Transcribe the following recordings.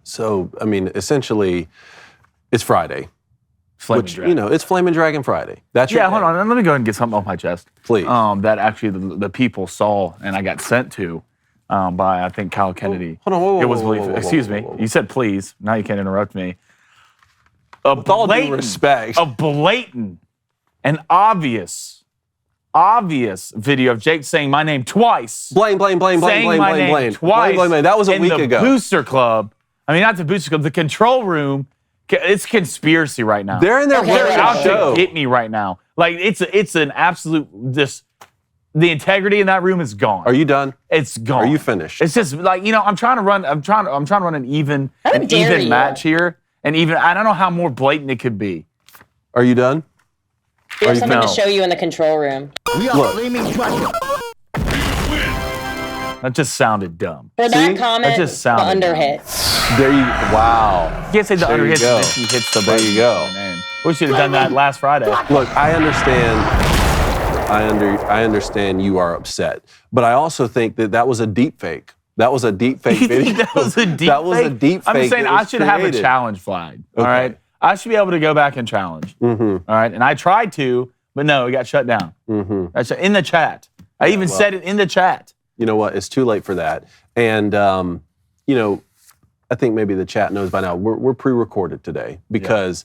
So, I mean, essentially, it's Friday. It's Flamin' Dragon Friday. That's your day. Hold on. Let me go ahead and get something off my chest. Please. That actually the people saw and I got sent to by, I think, Kyle Kennedy. Hold on. It was excuse me. You said please. Now you can't interrupt me. With all due respect. A blatant and obvious video of Jake saying my name twice. Blame. Twice. That was a week ago. In the Booster Club. I mean, not the Booster Club. The control room. It's conspiracy right now. They're in there. They're out to get me right now. Like it's an absolute the integrity in that room is gone. Are you done? It's gone. Are you finished? It's just like I'm trying to run an even match here, and even I don't know how more blatant it could be. Are you done? We have something to show you in the control room. We are flaming dragon. That just sounded dumb. For that comment, that just sounded the under hit. Wow. You can't say the under hit unless he hits the button. There you go. We should have done that last Friday. Look, I understand. I understand you are upset, but I also think that was a deep fake. That was a deep fake video. That was a deep fake? I'm just saying I should have a challenge flag. Okay. All right? I should be able to go back and challenge. Mm-hmm. All right? And I tried to, but no, it got shut down. Mm-hmm. That's in the chat. I even said it in the chat. You know what? It's too late for that. And, I think maybe the chat knows by now. We're pre-recorded today because,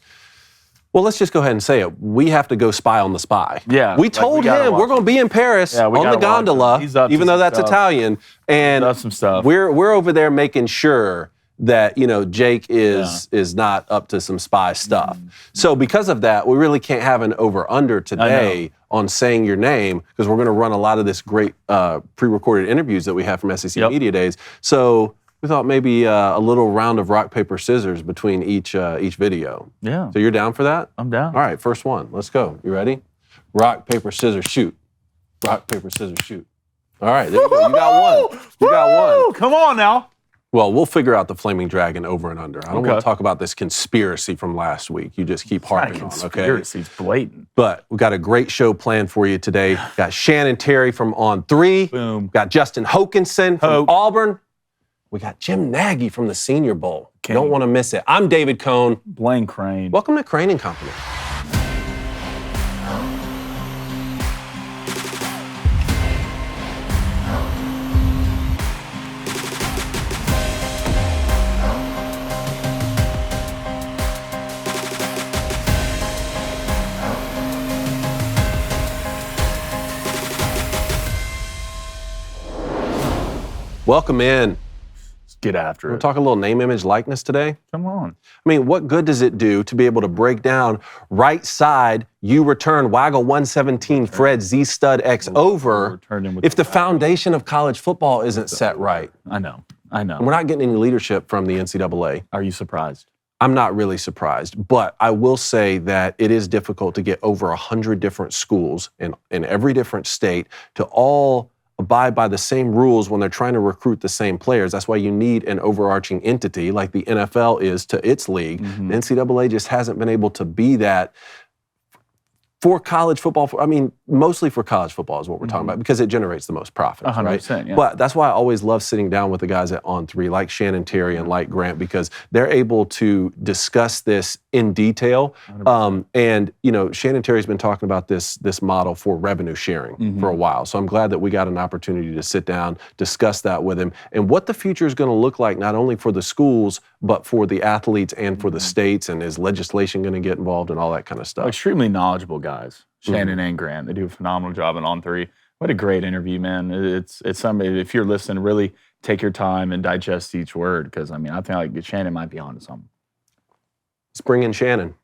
well, let's just go ahead and say it. We have to go spy on the spy. Yeah. We told him we're going to be in Paris on the gondola, even though that's Italian. And some stuff. We're over there making sure that, Jake is not up to some spy stuff. So because of that, we really can't have an over-under today on saying your name because we're going to run a lot of this great pre-recorded interviews that we have from SEC Media Days. So we thought maybe a little round of rock, paper, scissors between each video. Yeah. So you're down for that? I'm down. All right, first one. Let's go. You ready? Rock, paper, scissors, shoot. Rock, paper, scissors, shoot. All right, there you go. You got one. You got one. Come on now. Well, we'll figure out the Flaming Dragon over and under. I don't want to talk about this conspiracy from last week. You just keep harping on, okay? Conspiracy's blatant. But we got a great show planned for you today. Got Shannon Terry from On 3. Boom. Got Justin Hokanson from Auburn. We got Jim Nagey from the Senior Bowl. You don't want to miss it. I'm David Cohn. Blaine Crane. Welcome to Crane & Company. Welcome in. Get after We'll it. talk a little name, image, likeness today. Come on. I mean, what good does it do to be able to break down right side, you return Waggle 117, Fred Z Stud X over if the foundation of college football isn't set right? I know. And we're not getting any leadership from the NCAA. Are you surprised? I'm not really surprised, but I will say that it is difficult to get over 100 different schools in every different state to all abide by the same rules when they're trying to recruit the same players. That's why you need an overarching entity like the NFL is to its league. The NCAA just hasn't been able to be that for college football. Mostly for college football is what we're talking about because it generates the most profit, 100%, right? yeah. But that's why I always love sitting down with the guys at On 3, like Shannon Terry and like Grant, because they're able to discuss this in detail. And Shannon Terry's been talking about this model for revenue sharing for a while. So I'm glad that we got an opportunity to sit down, discuss that with him, and what the future is going to look like, not only for the schools, but for the athletes and for the states, and is legislation going to get involved and all that kind of stuff. Extremely knowledgeable guys, Shannon and Grant. They do a phenomenal job in On 3. What a great interview, man. It's somebody, if you're listening, really take your time and digest each word, because, I think like Shannon might be onto something. Let's bring in Shannon.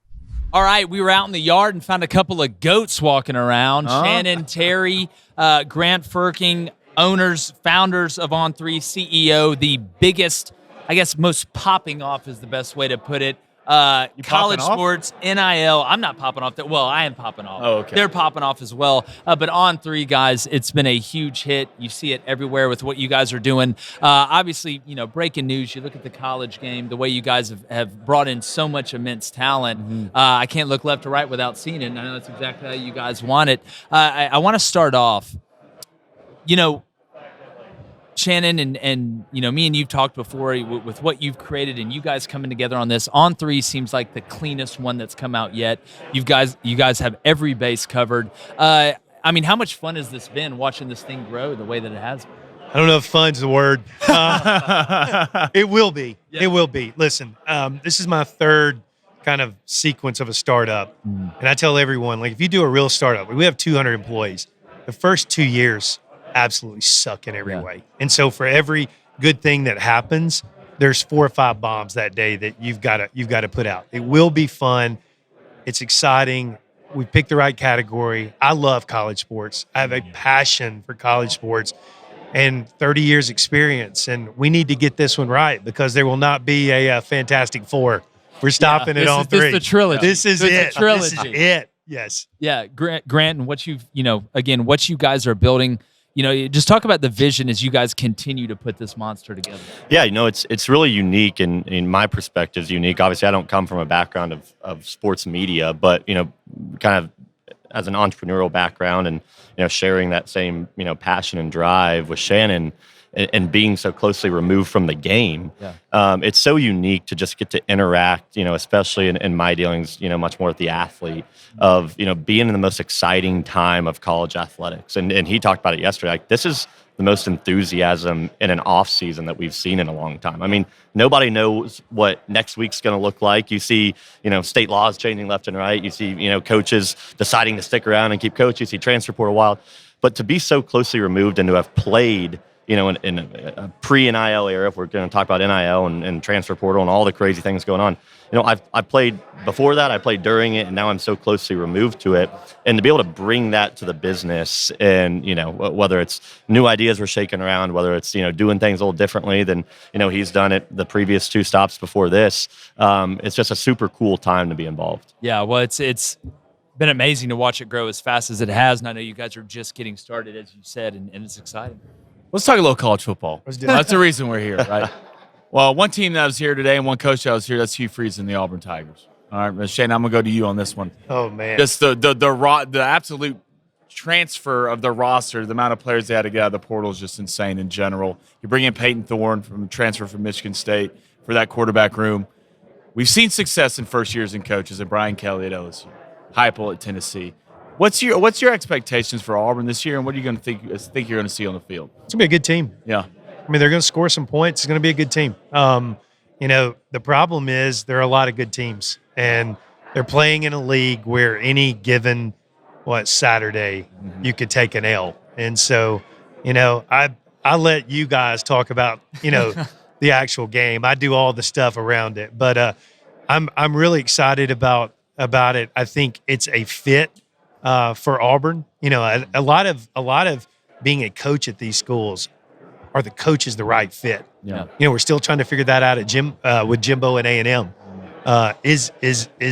All right, we were out in the yard and found a couple of goats walking around. Shannon Terry, Grant Frerking, owners, founders of On 3, CEO, the biggest, I guess most popping off is the best way to put it. College sports, NIL. I'm not popping off. Well, I am popping off. Oh, okay. They're popping off as well. But On 3, guys, it's been a huge hit. You see it everywhere with what you guys are doing. Obviously, breaking news. You look at the college game, the way you guys have brought in so much immense talent. I can't look left or right without seeing it. And I know that's exactly how you guys want it. I want to start off, Shannon, and me and you've talked before with what you've created, and you guys coming together on this. On three seems like the cleanest one that's come out yet. You guys have every base covered. How much fun has this been watching this thing grow the way that it has been? I don't know if fun's the word. It will be. Yeah. It will be. Listen, this is my third kind of sequence of a startup. And I tell everyone, like, if you do a real startup, we have 200 employees. The first 2 years absolutely suck in every way. And so for every good thing that happens, there's 4 or 5 bombs that day that you've got to put out. It will be fun. It's exciting. We picked the right category. I love college sports. I have a passion for college sports and 30 years experience. And we need to get this one right because there will not be a Fantastic Four. We're stopping it on 3. This is the trilogy. This is it. Trilogy. This is it. Yes. Yeah. Grant, and what you've, what you guys are building, just talk about the vision as you guys continue to put this monster together. Yeah, it's really unique, and in my perspective is unique. Obviously, I don't come from a background of sports media, but, kind of as an entrepreneurial background and, sharing that same, passion and drive with Shannon and being so closely removed from the game. Yeah. It's so unique to just get to interact, especially in my dealings, much more with the athlete of, being in the most exciting time of college athletics. And he talked about it yesterday. Like, this is the most enthusiasm in an off season that we've seen in a long time. I mean, nobody knows what next week's going to look like. You see, state laws changing left and right. You see, coaches deciding to stick around and keep coaching. You see transfer portal wild. But to be so closely removed and to have played, in a pre-NIL era, if we're going to talk about NIL and transfer portal and all the crazy things going on, I played before that, I played during it, and now I'm so closely removed to it. And to be able to bring that to the business and, whether it's new ideas we're shaking around, whether it's, doing things a little differently than, he's done it the previous 2 stops before this, it's just a super cool time to be involved. Yeah, well, it's been amazing to watch it grow as fast as it has, and I know you guys are just getting started, as you said, and it's exciting. Let's talk a little college football. Let's do it. That's the reason we're here, right? Well, one team that was here today and one coach that was here, that's Hugh Freeze and the Auburn Tigers. All right, Shane, I'm going to go to you on this one. Oh, man. Just the absolute transfer of the roster, the amount of players they had to get out of the portal is just insane in general. You bring in Peyton Thorne from transfer from Michigan State for that quarterback room. We've seen success in first years in coaches, and Brian Kelly at LSU, Heupel at Tennessee. What's your expectations for Auburn this year, and what are you going to think you're going to see on the field? It's going to be a good team. Yeah. I mean, they're going to score some points. It's going to be a good team. The problem is there are a lot of good teams, and they're playing in a league where any given, Saturday, you could take an L. And so, I let you guys talk about, the actual game. I do all the stuff around it. But I'm really excited about it. I think it's a fit for Auburn. A lot of being a coach at these schools, are the coaches the right fit? Yeah. We're still trying to figure that out at with Jimbo and A&M. Is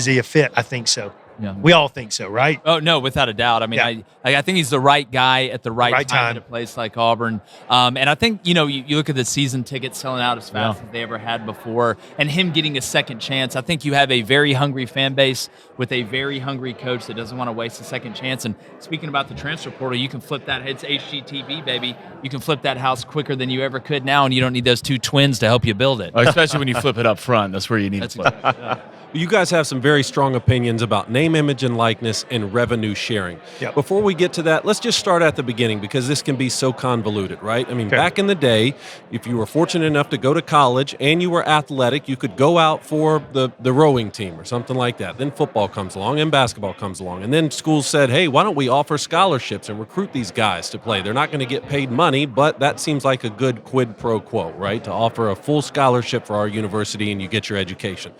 he a fit? I think so. Yeah. We all think so, right? Oh, no, without a doubt. I mean, I think he's the right guy at the right time at a place like Auburn. And I think, you look at the season tickets selling out as fast as they ever had before, and him getting a second chance. I think you have a very hungry fan base with a very hungry coach that doesn't want to waste a second chance. And speaking about the transfer portal, you can flip that. It's HGTV, baby. You can flip that house quicker than you ever could now, and you don't need those 2 twins to help you build it. Especially when you flip it up front. That's where you need to flip it. You guys have some very strong opinions about name, image, and likeness and revenue sharing. Yep. Before we get to that, let's just start at the beginning because this can be so convoluted, right? I mean, back in the day, if you were fortunate enough to go to college and you were athletic, you could go out for the rowing team or something like that. Then football comes along and basketball comes along. And then schools said, hey, why don't we offer scholarships and recruit these guys to play? They're not going to get paid money, but that seems like a good quid pro quo, right? To offer a full scholarship for our university and you get your education.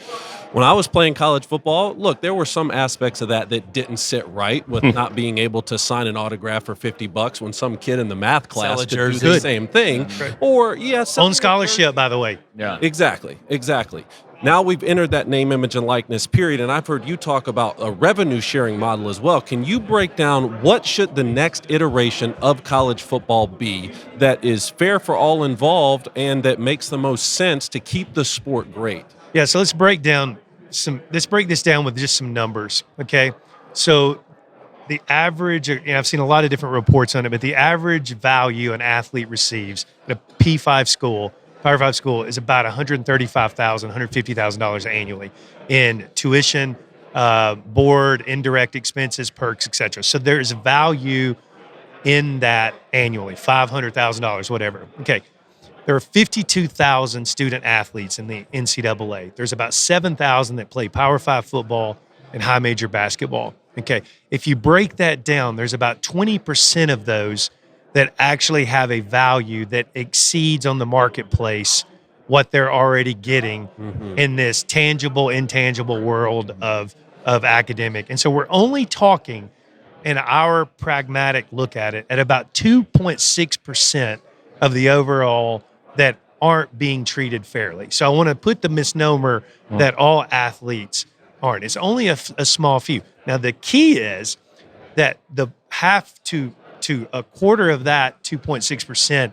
When I was playing college football, look, there were some aspects of that didn't sit right with not being able to sign an autograph for $50 when some kid in the math class could do the same thing. Right. Or, On scholarship, by the way. Yeah. Exactly. Now we've entered that name, image, and likeness period, and I've heard you talk about a revenue-sharing model as well. Can you break down what should the next iteration of college football be that is fair for all involved and that makes the most sense to keep the sport great? Yeah, so let's break this down with just some numbers, okay? So the average, I've seen a lot of different reports on it, but the average value an athlete receives at a P5 school, Power 5 school, is about $135,000, $150,000 annually in tuition, board, indirect expenses, perks, etc. So there's value in that annually, $500,000, whatever. Okay. There are 52,000 student athletes in the NCAA. There's about 7,000 that play Power 5 football and high major basketball. Okay. If you break that down, there's about 20% of those that actually have a value that exceeds on the marketplace what they're already getting in this tangible, intangible world of academic. And so we're only talking, in our pragmatic look at it, at about 2.6% of the overall that aren't being treated fairly. So I want to put the misnomer that all athletes aren't. It's only a small few. Now, the key is that the half to a quarter of that 2.6%,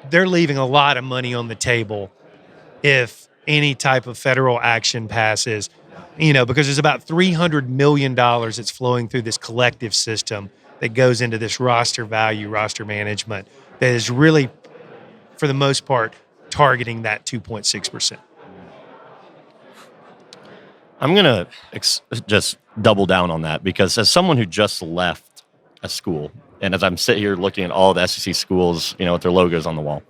they're leaving a lot of money on the table if any type of federal action passes, because there's about $300 million that's flowing through this collective system that goes into this roster value, roster management that is really, for the most part, targeting that 2.6%. I'm going to just double down on that, because as someone who just left a school, and as I'm sitting here looking at all the SEC schools, with their logos on the wall,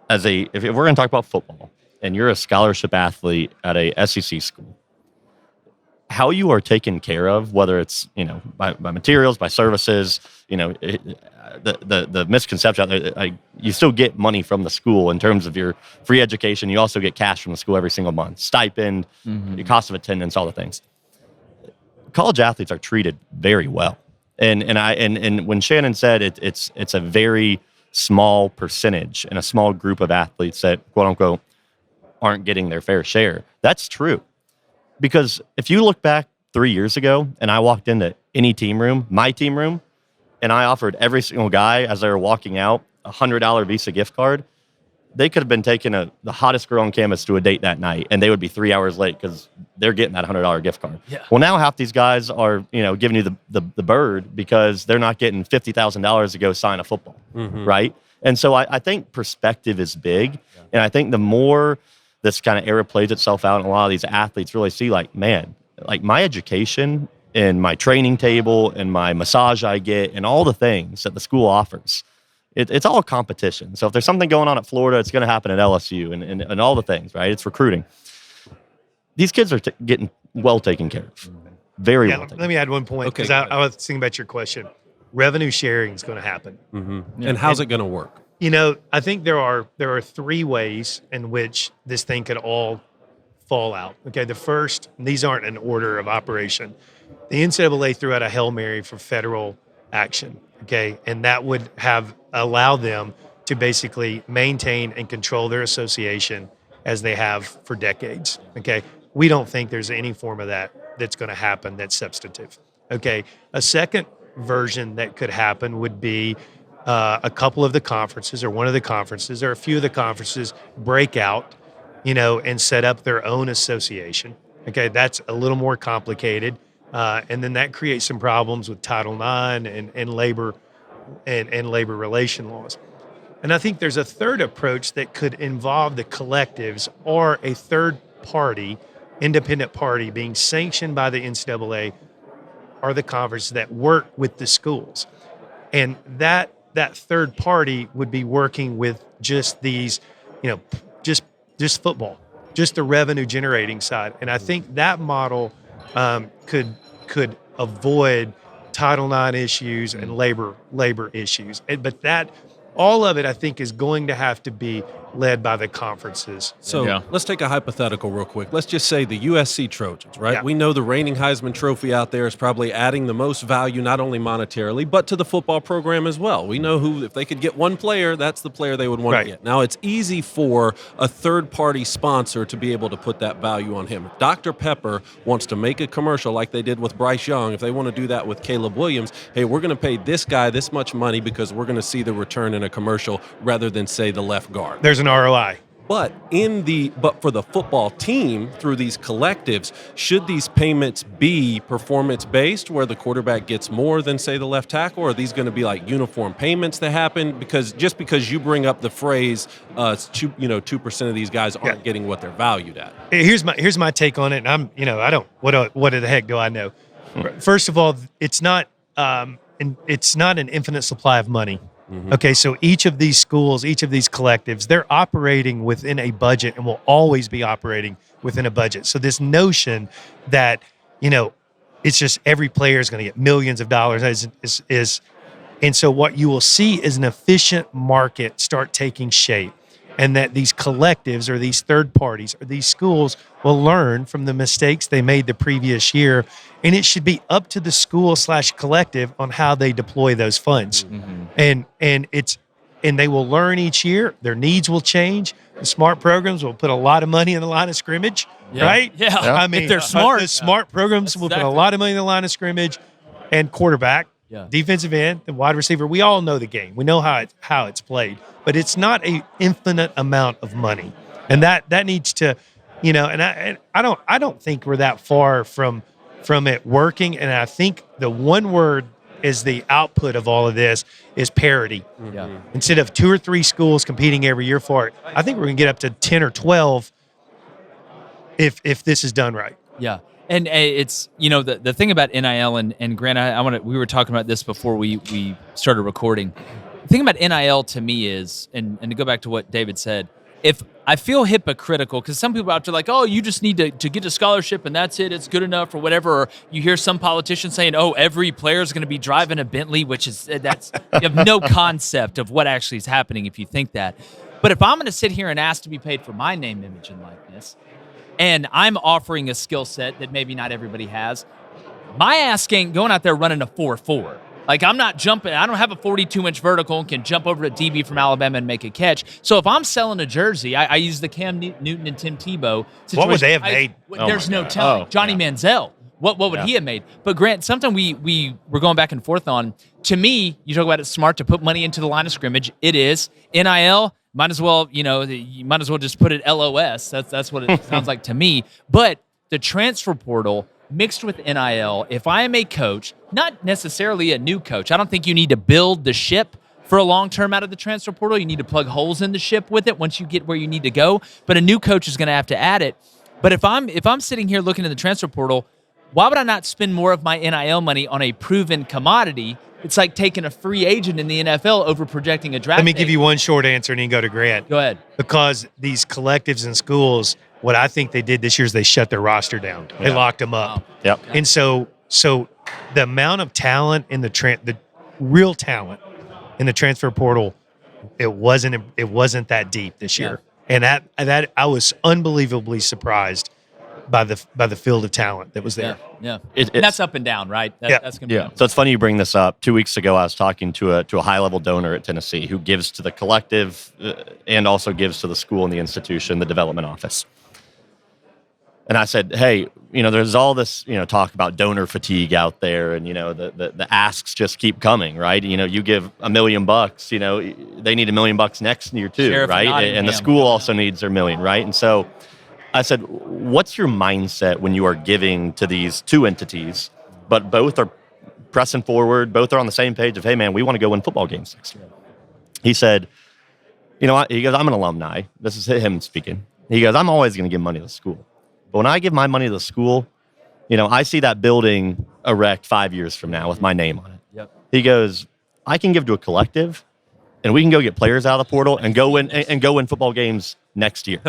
if we're going to talk about football, and you're a scholarship athlete at a SEC school, how you are taken care of, whether it's by materials, by services, the misconception out there, you still get money from the school in terms of your free education. You also get cash from the school every single month, stipend, your cost of attendance, all the things. College athletes are treated very well, and when Shannon said it's a very small percentage and a small group of athletes that quote unquote aren't getting their fair share. That's true. Because if you look back 3 years ago and I walked into any team room, my team room, and I offered every single guy as they were walking out a $100 Visa gift card, they could have been taking the hottest girl on campus to a date that night, and they would be 3 hours late because they're getting that $100 gift card. Yeah. Well, now half these guys are giving you the bird because they're not getting $50,000 to go sign a football, right? And so I think perspective is big, and I think the more this kind of era plays itself out, and a lot of these athletes really see, man, my education and my training table and my massage I get and all the things that the school offers, it's all competition. So if there's something going on at Florida, it's going to happen at LSU and all the things, right? It's recruiting. These kids are getting well taken care of. Very well taken. Let me add one point, because I was thinking about your question. Revenue sharing is going to happen. And how's it going to work? I think there are three ways in which this thing could all fall out. Okay, the first, and these aren't in order of operation, the NCAA threw out a Hail Mary for federal action. Okay, and that would allow them to basically maintain and control their association as they have for decades. Okay, we don't think there's any form of that's going to happen that's substantive. Okay, a second version that could happen would be a couple of the conferences, or one of the conferences, or a few of the conferences break out, and set up their own association. Okay, that's a little more complicated, and then that creates some problems with Title IX and labor and labor relation laws. And I think there's a third approach that could involve the collectives or a third party, independent party, being sanctioned by the NCAA or the conference that work with the schools, and that third party would be working with just these, just football, just the revenue generating side. And I think that model could avoid Title IX issues and labor issues. But all of it, I think, is going to have to be led by the conferences. So let's take a hypothetical real quick. Let's just say the USC Trojans, right? Yeah. We know the reigning Heisman Trophy out there is probably adding the most value, not only monetarily, but to the football program as well. We know if they could get one player, that's the player they would want to get. Now, it's easy for a third-party sponsor to be able to put that value on him. If Dr. Pepper wants to make a commercial like they did with Bryce Young, if they want to do that with Caleb Williams, hey, we're going to pay this guy this much money because we're going to see the return in a commercial rather than, say, the left guard. There's an ROI. But for the football team, through these collectives, should these payments be performance-based, where the quarterback gets more than, say, the left tackle, or are these going to be like uniform payments that happen? Because just because you bring up the phrase, 2% of these guys aren't getting what they're valued at. Here's my take on it. And what the heck do I know? First of all, it's not an infinite supply of money. Mm-hmm. Okay, so each of these schools, each of these collectives, they're operating within a budget and will always be operating within a budget. So this notion that, it's just every player is going to get millions of dollars is and so what you will see is an efficient market start taking shape, and that these collectives or these third parties or these schools will learn from the mistakes they made the previous year, and it should be up to the school/collective on how they deploy those funds. Mm-hmm. And they will learn each year. Their needs will change. The smart programs will put a lot of money in the line of scrimmage, right? Yeah. I mean, if they're smart. The smart programs will put a lot of money in the line of scrimmage, and quarterback, defensive end, the wide receiver. We all know the game. We know how it's played, but it's not an infinite amount of money, and that needs to, and I don't think we're that far from it working. And I think the one word is the output of all of this is parity. Yeah. Instead of 2 or 3 schools competing every year for it, I think we're going to get up to 10 or 12 if this is done right. Yeah. And it's, the thing about NIL, and Grant, we were talking about this before we started recording. The thing about NIL to me is, and to go back to what David said, if I feel hypocritical, because some people out there are like, oh, you just need to get a scholarship and that's it, it's good enough or whatever. Or you hear some politician saying, oh, every player is going to be driving a Bentley, you have no concept of what actually is happening if you think that. But if I'm going to sit here and ask to be paid for my name, image, and likeness, and I'm offering a skill set that maybe not everybody has, my ass ain't going out there running a 4.4. Like, I'm not jumping. I don't have a 42-inch vertical and can jump over to DB from Alabama and make a catch. So if I'm selling a jersey, I use the Cam Newton and Tim Tebow situation. What would they have made? There's no telling. Johnny Manziel. What would he have made? But Grant, sometimes we were going back and forth on, to me, you talk about it's smart to put money into the line of scrimmage. It is. NIL, might as well, you might as well just put it LOS. That's what it sounds like to me. But the transfer portal mixed with NIL, if I am a coach, not necessarily a new coach, I don't think you need to build the ship for a long term out of the transfer portal. You need to plug holes in the ship with it once you get where you need to go. But a new coach is going to have to add it. But if I'm sitting here looking at the transfer portal, why would I not spend more of my NIL money on a proven commodity? It's like taking a free agent in the NFL over projecting a draft. Let me give you one short answer and then go to Grant. Go ahead. Because these collectives and schools, what I think they did this year is they shut their roster down. They locked them up. Wow. Yep. And so the amount of talent in the real talent in the transfer portal, it wasn't that deep this year. And that I was unbelievably surprised by the field of talent that was there. Yeah. And that's up and down, right? That's gonna be up. So it's funny you bring this up. 2 weeks ago, I was talking to a high-level donor at Tennessee who gives to the collective and also gives to the school and the institution, the development office. And I said, hey, there's all this, talk about donor fatigue out there, and the asks just keep coming, right? You give $1 million, they need $1 million next year too, Sheriff right? And the school also needs their $1 million, right? And so I said, what's your mindset when you are giving to these two entities, but both are pressing forward, both are on the same page of, hey man, we want to go win football games next year? He said, he goes, I'm an alumni. This is him speaking. He goes, I'm always going to give money to the school. But when I give my money to the school, I see that building erect 5 years from now with my name on it. Yep. He goes, I can give to a collective, and we can go get players out of the portal and go win football games next year.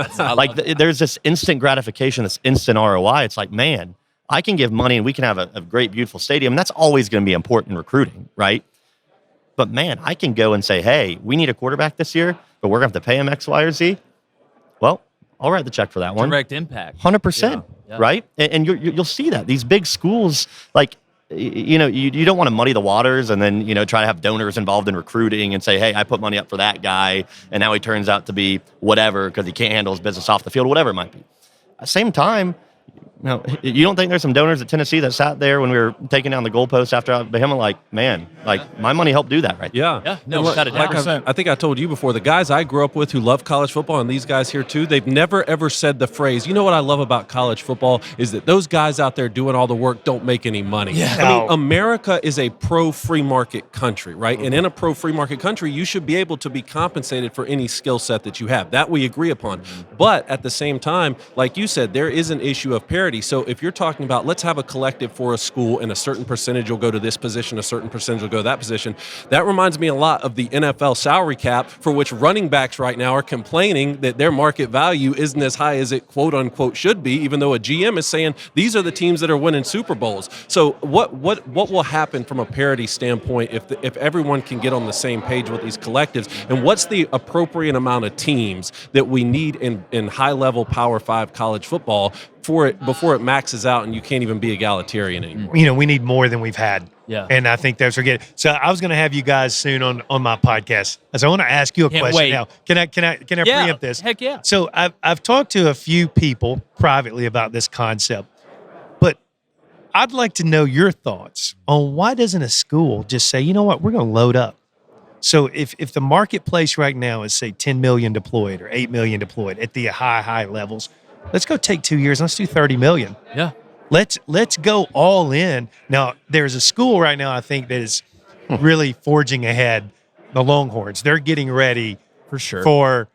There's this instant gratification, this instant ROI. It's like, man, I can give money and we can have a great, beautiful stadium. And that's always going to be important in recruiting, right? But man, I can go and say, hey, we need a quarterback this year, but we're going to have to pay him X, Y, or Z. Well, I'll write the check for that one. Direct impact. 100%, right? And you'll see that. These big schools, you don't want to muddy the waters and then, try to have donors involved in recruiting and say, hey, I put money up for that guy, and now he turns out to be whatever because he can't handle his business off the field, whatever it might be. At the same time, you don't think there's some donors at Tennessee that sat there when we were taking down the goalpost after Alabama, like, man, like my money helped do that, right? Yeah. No, And cut it down. I think I told you before, the guys I grew up with who love college football, and these guys here too, they've never ever said the phrase, you know what I love about college football is that those guys out there doing all the work don't make any money. Yeah. I mean, America is a pro-free market country, right? And in a pro-free market country, you should be able to be compensated for any skill set that you have. That we agree upon. But at the same time, like you said, there is an issue of parity. So if you're talking about let's have a collective for a school and a certain percentage will go to this position, a certain percentage will go to that position, that reminds me a lot of the NFL salary cap, for which running backs right now are complaining that their market value isn't as high as it quote unquote should be, even though a GM is saying these are the teams that are winning Super Bowls. So what will happen from a parity standpoint if everyone can get on the same page with these collectives, and what's the appropriate amount of teams that we need in high level Power 5 college football before it maxes out and you can't even be egalitarian anymore? We need more than we've had. Yeah. And I think that's forget. So I was going to have you guys soon on my podcast. So I want to ask you a Can't question wait. now. Can I Yeah, preempt this? heck yeah. So I've talked to a few people privately about this concept, but I'd like to know your thoughts on why doesn't a school just say, you know what, we're going to load up. So if the marketplace right now is, say, 10 million deployed or 8 million deployed at the high levels, let's go take 2 years. Let's do 30 million. Yeah. Let's go all in. Now, there's a school right now, I think, that is really forging ahead, the Longhorns. They're getting ready For sure. for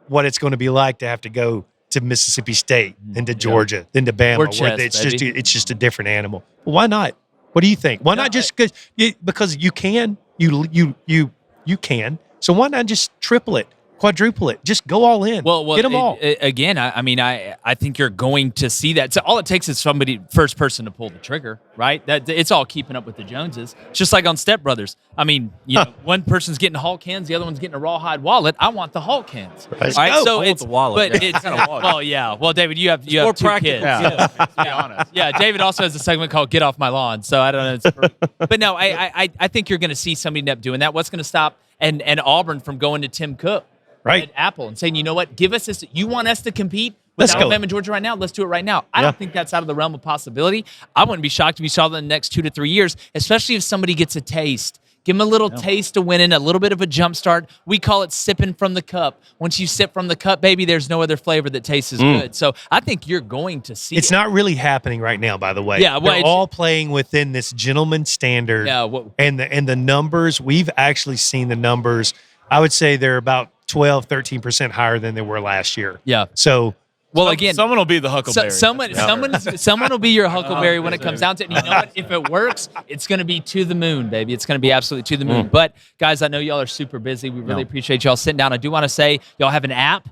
what it's going to be like to have to go to Mississippi State, then to Georgia, then to Bama. We're where chess, it's just a different animal. Well, why not? What do you think? Why not just because you can, you can. So why not just triple it? Quadruple it. Just go all in. Well, get them all. Again, I think you're going to see that. So all it takes is first person to pull the trigger, right? It's all keeping up with the Joneses. It's just like on Step Brothers. I mean, one person's getting Hulk hands, the other one's getting a rawhide wallet. I want the Hulk hands. Right. All right, go. so I want it's the wallet. But it's well, yeah. Well, David, you have more two practical. kids. Yeah, let's be honest. Yeah, David also has a segment called "Get Off My Lawn," so I don't know. But no, I think you're going to see somebody end up doing that. What's going to stop and Auburn from going to Tim Cook? Right. At Apple and saying, you know what, give us this. You want us to compete with Let's go. Alabama and Georgia right now? Let's do it right now. I don't think that's out of the realm of possibility. I wouldn't be shocked if you saw that in the next 2 to 3 years, especially if somebody gets a taste. Give them a little taste of winning, a little bit of a jump start. We call it sipping from the cup. Once you sip from the cup, baby, there's no other flavor that tastes as good. So I think you're going to see It's it. not really happening right now, by the way. Yeah, well, they're all playing within this gentleman standard. Yeah, and the numbers, we've actually seen the numbers. I would say they're about 12, 13% higher than they were last year. Yeah. So, Well, again, Someone will be the Huckleberry. someone will be your Huckleberry when it comes down to it. And you know what? If it works, it's going to be to the moon, baby. It's going to be absolutely to the moon. But guys, I know y'all are super busy. We really appreciate y'all sitting down. I do want to say y'all have an app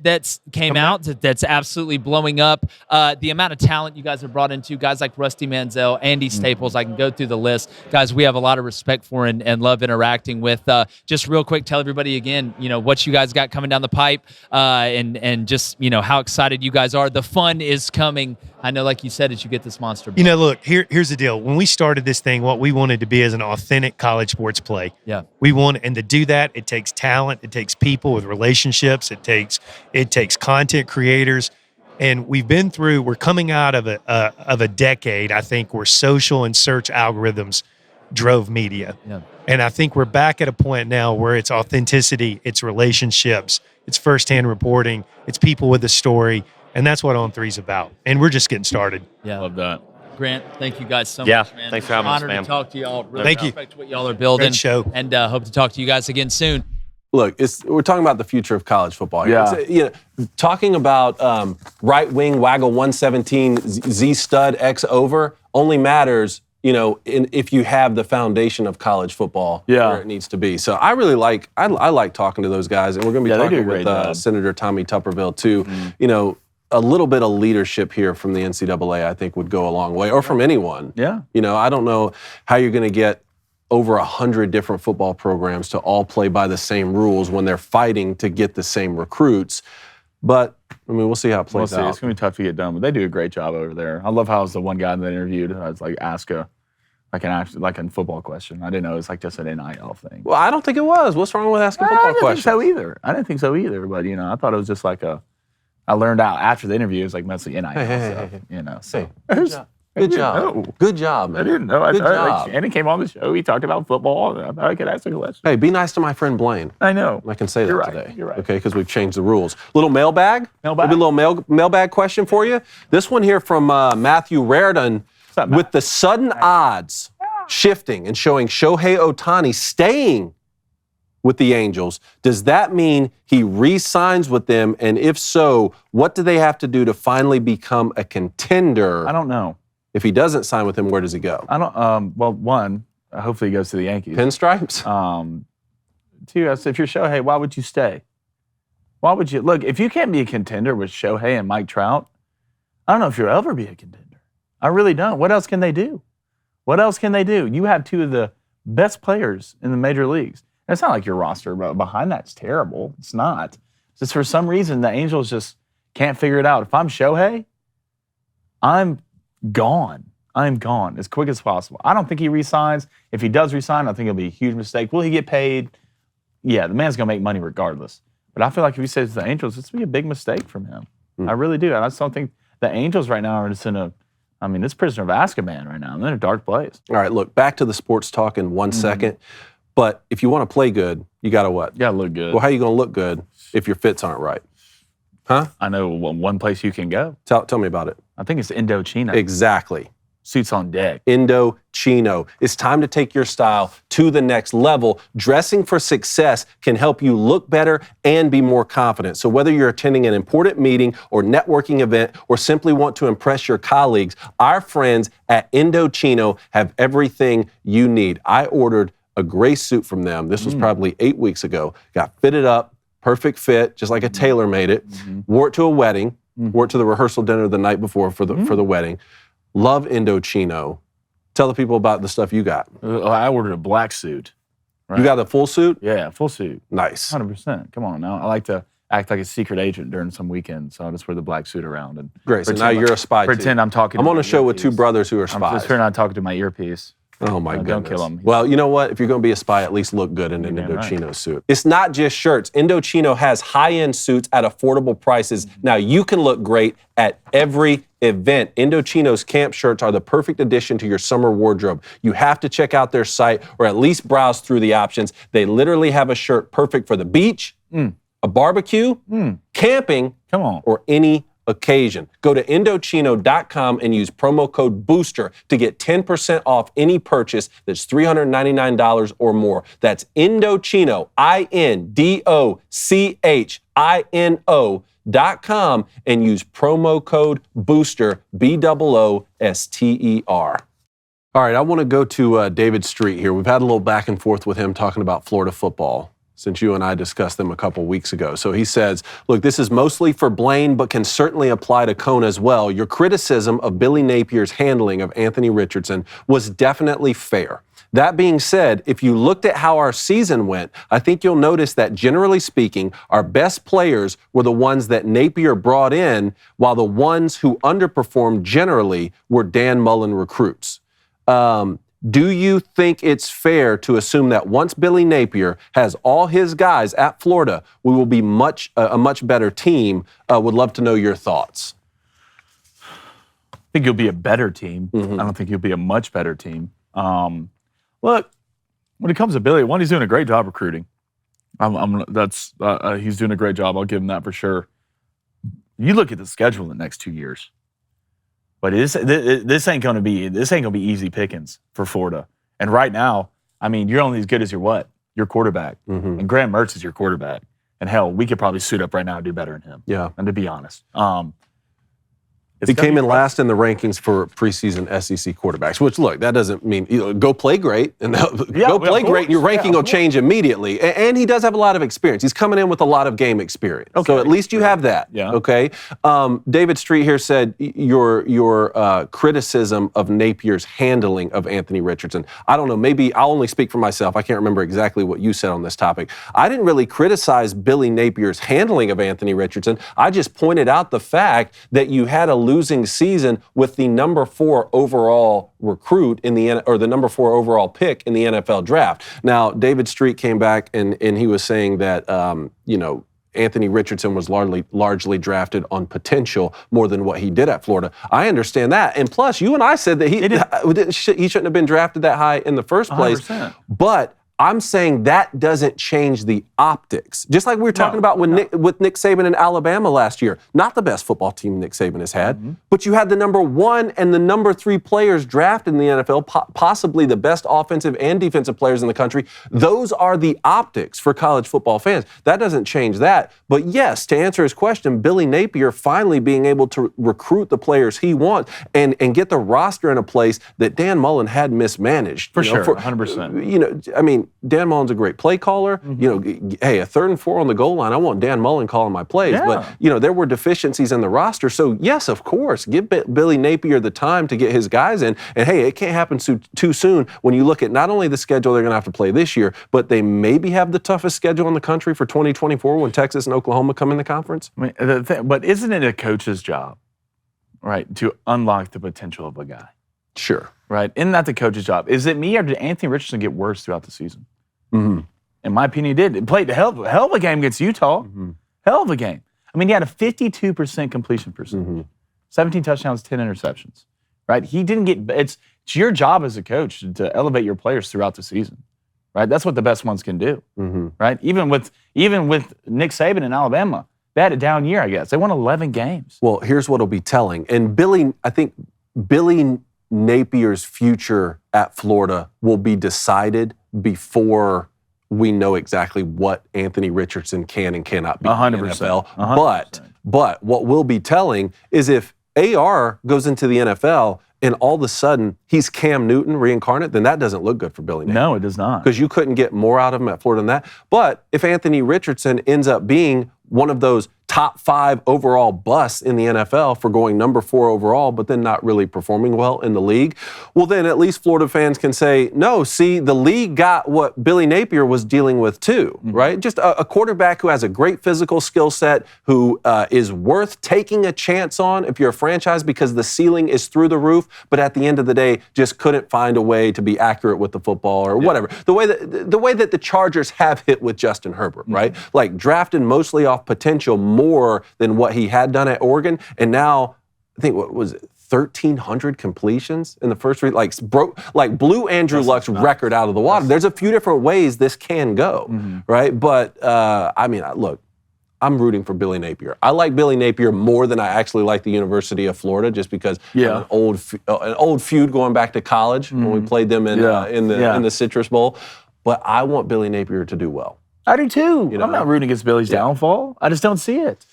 that's came out that's absolutely blowing up. The amount of talent you guys have brought into guys like Rusty Manziel, Andy Staples. I can go through the list. Guys, we have a lot of respect for and love interacting with. Just real quick, tell everybody again, what you guys got coming down the pipe, and just how excited you guys are. The fun is coming. I know, like you said, as you get this monster. look, here's the deal. When we started this thing, what we wanted to be is an authentic college sports play. Yeah. And to do that, it takes talent, it takes people with relationships, it takes content creators. And we're coming out of a decade, I think, where social and search algorithms drove media. Yeah. And I think we're back at a point now where it's authenticity, it's relationships, it's firsthand reporting, it's people with a story. And that's what On3 is about. And we're just getting started. Yeah. Love that. Grant, thank you guys so Yeah, much, man. thanks for having us, Honored man. to talk to y'all. Really Thank you. respect what y'all are building. Great show. And hope to talk to you guys again soon. Look, we're talking about the future of college football here. Yeah. Talking about right wing waggle 117 Z stud X over only matters, if you have the foundation of college football where it needs to be. So I really like I like talking to those guys, and we're going to be they do a talking great with job. Senator Tommy Tupperville too. A little bit of leadership here from the NCAA, I think, would go a long way, or from anyone. Yeah. I don't know how you're going to get over 100 different football programs to all play by the same rules when they're fighting to get the same recruits. But, we'll see how it plays out. It's going to be tough to get done, but they do a great job over there. I love how it was the one guy that interviewed. I was like, ask a football question. I didn't know it was like just an NIL thing. Well, I don't think it was. What's wrong with asking football questions? I didn't think so either. But, I thought it was just like I learned out after the interview. It was like mostly NIL stuff, you know. So Good job. Good job. Good job, man. I didn't know. Good job. Like, Shannon came on the show. He talked about football. I thought I could ask a question. Hey, be nice to my friend Blaine. I know. I can say that You're right. today. You're right. Okay, because we've changed the rules. Little mailbag? Mailbag. Maybe a little mailbag question for you. This one here from Matthew Raridan. up, Matt? With the sudden odds shifting and showing Shohei Ohtani staying with the Angels, does that mean he re-signs with them? And if so, what do they have to do to finally become a contender? I don't know. If he doesn't sign with him, where does he go? I don't. Well, one, hopefully he goes to the Yankees. Pinstripes? Two, I said, if you're Shohei, why would you stay? Why would you? Look, if you can't be a contender with Shohei and Mike Trout, I don't know if you'll ever be a contender. I really don't. What else can they do? What else can they do? You have two of the best players in the major leagues. And it's not like your roster behind that's terrible. It's not. It's just for some reason, the Angels just can't figure it out. If I'm Shohei, I'm gone. I'm gone as quick as possible. I don't think he resigns. If he does resign, I think it'll be a huge mistake. Will he get paid? Yeah, the man's going to make money regardless. But I feel like if he stays with the Angels, it's going to be a big mistake from him. I really do. And I just don't think the Angels right now are just in it's prisoner of Azkaban right now. They're in a dark place. All right, look, back to the sports talk in 1 second. But if you want to play good, you got to what? You got to look good. Well, how are you going to look good if your fits aren't right? Huh? I know one place you can go. Tell me about it. I think it's Indochino. Exactly. Suits on deck. Indochino. It's time to take your style to the next level. Dressing for success can help you look better and be more confident. So whether you're attending an important meeting or networking event or simply want to impress your colleagues, our friends at Indochino have everything you need. I ordered a gray suit from them. This was probably 8 weeks ago. Got fitted up, perfect fit, just like a tailor made it. Wore it to a wedding. Wore it to the rehearsal dinner the night before for the wedding. Love Indochino. Tell the people about the stuff you got. I ordered a black suit. Right? You got a full suit? Yeah, full suit. Nice. 100%. Come on now. I like to act like a secret agent during some weekends, so I just wear the black suit around. And Great. So now you're a spy too. Pretend I'm talking. I'm to on my a show with two earpiece. brothers who are I'm spies. just pretending I'm talking to my earpiece. Oh my goodness. Don't kill him. Well, you know what? If you're going to be a spy, at least look good in an You're damn Indochino suit. It's not just shirts. Indochino has high-end suits at affordable prices. Now you can look great at every event. Indochino's camp shirts are the perfect addition to your summer wardrobe. You have to check out their site or at least browse through the options. They literally have a shirt perfect for the beach, a barbecue, camping, or any occasion. Go to Indochino.com and use promo code BOOSTER to get 10% off any purchase that's $399 or more. That's Indochino, INDOCHINO.com, and use promo code BOOSTER, BOOSTER. All right, I want to go to David Street here. We've had a little back and forth with him talking about Florida football since you and I discussed them a couple weeks ago. So he says, look, this is mostly for Blaine, but can certainly apply to Cone as well. Your criticism of Billy Napier's handling of Anthony Richardson was definitely fair. That being said, if you looked at how our season went, I think you'll notice that generally speaking, our best players were the ones that Napier brought in, while the ones who underperformed generally were Dan Mullen recruits. Do you think it's fair to assume that once Billy Napier has all his guys at Florida, we will be a much better team? Would love to know your thoughts. I think you'll be a better team. I don't think you'll be a much better team. Look, when it comes to Billy, one, he's doing a great job recruiting. He's doing a great job. I'll give him that for sure. You look at the schedule in the next 2 years. But this ain't gonna be easy pickings for Florida. And right now, I mean, you're only as good as your quarterback. And Graham Mertz is your quarterback. And hell, we could probably suit up right now and do better than him. Yeah. And to be honest, he came in last in the rankings for preseason SEC quarterbacks, which, look, that doesn't mean go play great. And go play great, and your ranking will change immediately. And he does have a lot of experience. He's coming in with a lot of game experience. Okay. So at least you have that. Yeah. Okay. David Street here said your criticism of Napier's handling of Anthony Richardson. I don't know. Maybe I'll only speak for myself. I can't remember exactly what you said on this topic. I didn't really criticize Billy Napier's handling of Anthony Richardson. I just pointed out the fact that you had a losing season with the number 4 overall recruit the number 4 overall pick in the NFL draft. Now, David Street came back and he was saying that Anthony Richardson was largely drafted on potential more than what he did at Florida. I understand that. And plus, you and I said that he shouldn't have been drafted that high in the first place. 100%. But I'm saying that doesn't change the optics. Just like we were talking about with Nick Saban in Alabama last year. Not the best football team Nick Saban has had, but you had the number 1 and the number 3 players drafted in the NFL, possibly the best offensive and defensive players in the country. Those are the optics for college football fans. That doesn't change that. But yes, to answer his question, Billy Napier finally being able to recruit the players he wants and get the roster in a place that Dan Mullen had mismanaged. For sure, 100%. I mean, Dan Mullen's a great play caller. Hey, a 3rd and 4 on the goal line, I want Dan Mullen calling my plays. Yeah. But, there were deficiencies in the roster. So, yes, of course, give Billy Napier the time to get his guys in. And, hey, it can't happen too soon when you look at not only the schedule they're going to have to play this year, but they maybe have the toughest schedule in the country for 2024 when Texas and Oklahoma come in the conference. I mean, but isn't it a coach's job, right, to unlock the potential of a guy? Sure. Right? Isn't that the coach's job? Is it me or did Anthony Richardson get worse throughout the season? Mm-hmm. In my opinion, he did. He played a hell of a game against Utah. Mm-hmm. Hell of a game. I mean, he had a 52% completion percentage, 17 touchdowns, 10 interceptions. Right? He didn't get. It's your job as a coach to elevate your players throughout the season. Right? That's what the best ones can do. Mm-hmm. Right? Even with Nick Saban in Alabama, they had a down year. I guess they won 11 games. Well, here's what'll be telling. And I think Billy Napier's future at Florida will be decided before we know exactly what Anthony Richardson can and cannot be 100%, in the NFL. But what will be telling is if AR goes into the NFL and all of a sudden he's Cam Newton reincarnate, then that doesn't look good for Billy Napier. No, it does not. Because you couldn't get more out of him at Florida than that. But if Anthony Richardson ends up being one of those top 5 overall busts in the NFL for going number 4 overall, but then not really performing well in the league, well, then at least Florida fans can say, no, see, the league got what Billy Napier was dealing with too, right? Just a quarterback who has a great physical skill set, who is worth taking a chance on if you're a franchise because the ceiling is through the roof, but at the end of the day, just couldn't find a way to be accurate with the football or whatever. The way that the Chargers have hit with Justin Herbert, right? Like drafted mostly off potential more than what he had done at Oregon, and now I think what was it, 1,300 completions in the first 3, blew Andrew Luck's record out of the water. There's a few different ways this can go, right? But look, I'm rooting for Billy Napier. I like Billy Napier more than I actually like the University of Florida, just because an old feud going back to college when we played them in the Citrus Bowl. But I want Billy Napier to do well. I do too. I'm not rooting against Billy's downfall. I just don't see it.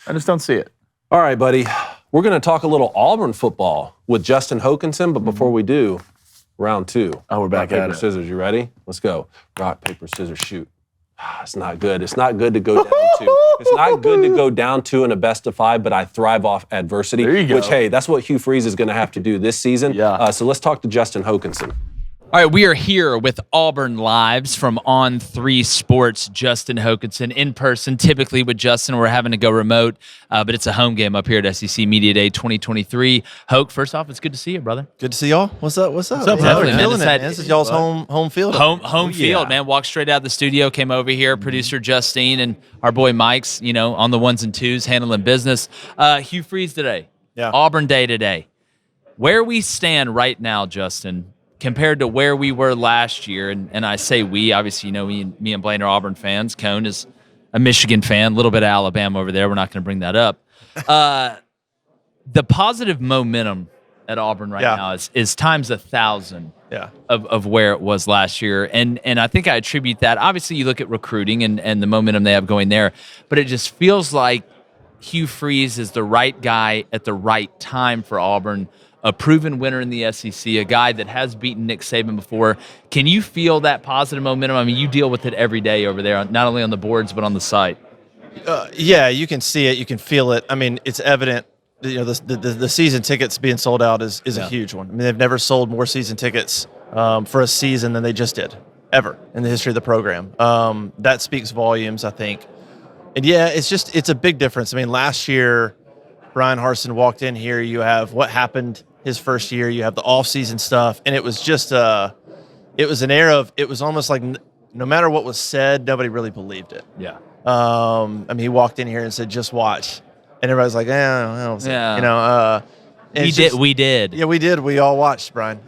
All right, buddy. We're going to talk a little Auburn football with Justin Hokanson, but before we do, round 2. Oh, we're back Rock, at paper, it. scissors. You ready? Let's go. Rock, paper, scissors, shoot. It's not good. It's not good to go down 2. It's not good to go down 2 in a best of 5, but I thrive off adversity. There you go. Which, hey, that's what Hugh Freeze is going to have to do this season. Yeah. So let's talk to Justin Hokanson. All right, we are here with Auburn Lives from On3 Sports. Justin Hokanson in person. Typically with Justin, we're having to go remote, but it's a home game up here at SEC Media Day 2023. Hoke, first off, it's good to see you, brother. Good to see y'all. What's up? Definitely, man. Feeling it, man. This is y'all's home field. Home field, man. Walked straight out of the studio, came over here. Producer Justine and our boy Mike's, on the 1s and 2s, handling business. Hugh Freeze today. Yeah. Auburn Day today. Where we stand right now, Justin, compared to where we were last year, and I say we, obviously, me and Blaine are Auburn fans. Cone is a Michigan fan, a little bit of Alabama over there. We're not going to bring that up. The positive momentum at Auburn right now is times 1,000 of where it was last year. And I think I attribute that. Obviously, you look at recruiting and the momentum they have going there, but it just feels like Hugh Freeze is the right guy at the right time for Auburn. A proven winner in the SEC, a guy that has beaten Nick Saban before. Can you feel that positive momentum? I mean, you deal with it every day over there, not only on the boards, but on the site. Yeah, you can see it. You can feel it. I mean, it's evident. The season tickets being sold out is a huge one. I mean, they've never sold more season tickets for a season than they just did, ever, in the history of the program. That speaks volumes, I think. And, yeah, it's a big difference. I mean, last year, Brian Harsin walked in here. You have what happened his first year. You have the off-season stuff, and it was just it was an era of, it was almost like no matter what was said, nobody really believed it. Yeah. He walked in here and said, "Just watch," and everybody's like, I don't see. Yeah. We did. Yeah, we did. We all watched, Brian.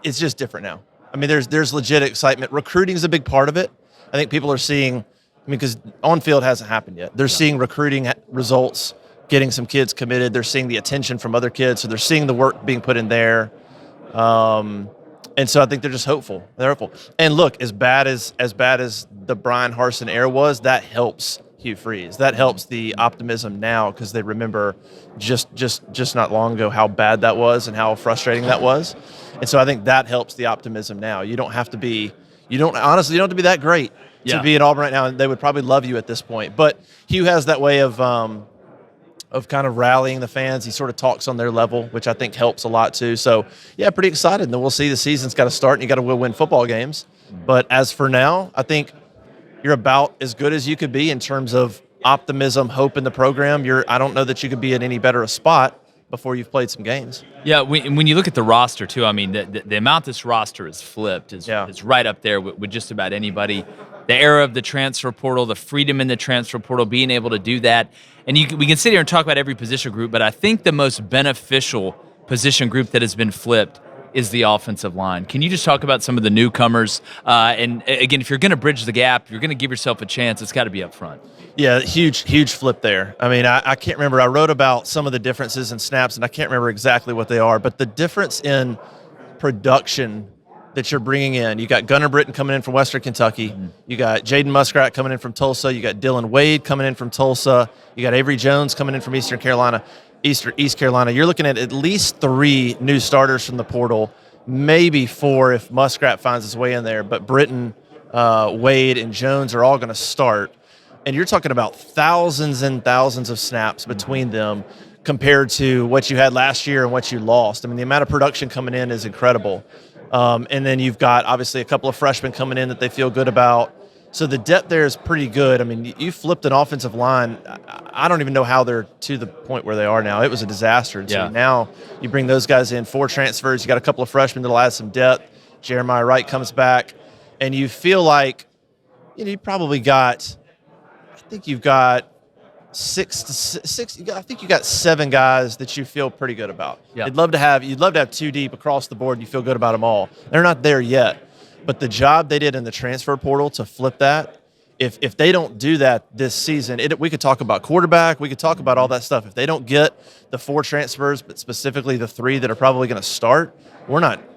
It's just different now. I mean, there's legit excitement. Recruiting is a big part of it. I think people are seeing. Because on-field hasn't happened yet. They're seeing recruiting results, getting some kids committed. They're seeing the attention from other kids, so they're seeing the work being put in there. And so I think they're just hopeful. They're hopeful. And look, as bad as the Brian Harsin era was, that helps Hugh Freeze. That helps the optimism now because they remember just not long ago how bad that was and how frustrating that was. And so I think that helps the optimism now. You don't have to be that great to be at Auburn right now, and they would probably love you at this point. But Hugh has that way of kind of rallying the fans. He sort of talks on their level, which I think helps a lot too. So, yeah, pretty excited. And then we'll see. The season's got to start, and you got to win football games. But as for now, I think you're about as good as you could be in terms of optimism, hope in the program. I don't know that you could be in any better a spot before you've played some games. Yeah, when you look at the roster too, I mean, the amount this roster is flipped is right up there with just about anybody. The era of the transfer portal, the freedom in the transfer portal, being able to do that. And we can sit here and talk about every position group, but I think the most beneficial position group that has been flipped is the offensive line. Can you just talk about some of the newcomers? And again, if you're going to bridge the gap, if you're going to give yourself a chance, it's got to be up front. Yeah, huge flip there. I mean, I can't remember. I wrote about some of the differences in snaps, and I can't remember exactly what they are, but the difference in production that you're bringing in. You got Gunnar Britton coming in from Western Kentucky. Mm-hmm. You got Jaden Muskrat coming in from Tulsa. You got Dylan Wade coming in from Tulsa. You got Avery Jones coming in from East Carolina. You're looking at least 3 new starters from the portal, maybe 4 if Muskrat finds his way in there. But Britton, Wade, and Jones are all going to start. And you're talking about thousands and thousands of snaps between them compared to what you had last year and what you lost. I mean, the amount of production coming in is incredible. And then you've got, obviously, a couple of freshmen coming in that they feel good about. So the depth there is pretty good. I mean, you flipped an offensive line. I don't even know how they're to the point where they are now. It was a disaster. And so now you bring those guys in, 4 transfers. You got a couple of freshmen that'll add some depth. Jeremiah Wright comes back. And you feel like, you probably got, I think you've got 6. I think you got 7 guys that you feel pretty good about. Yeah. You'd love to have 2 deep across the board. And you feel good about them all. They're not there yet, but the job they did in the transfer portal to flip that, if they don't do that this season, we could talk about quarterback. We could talk about all that stuff. If they don't get the 4 transfers, but specifically the 3 that are probably going to start,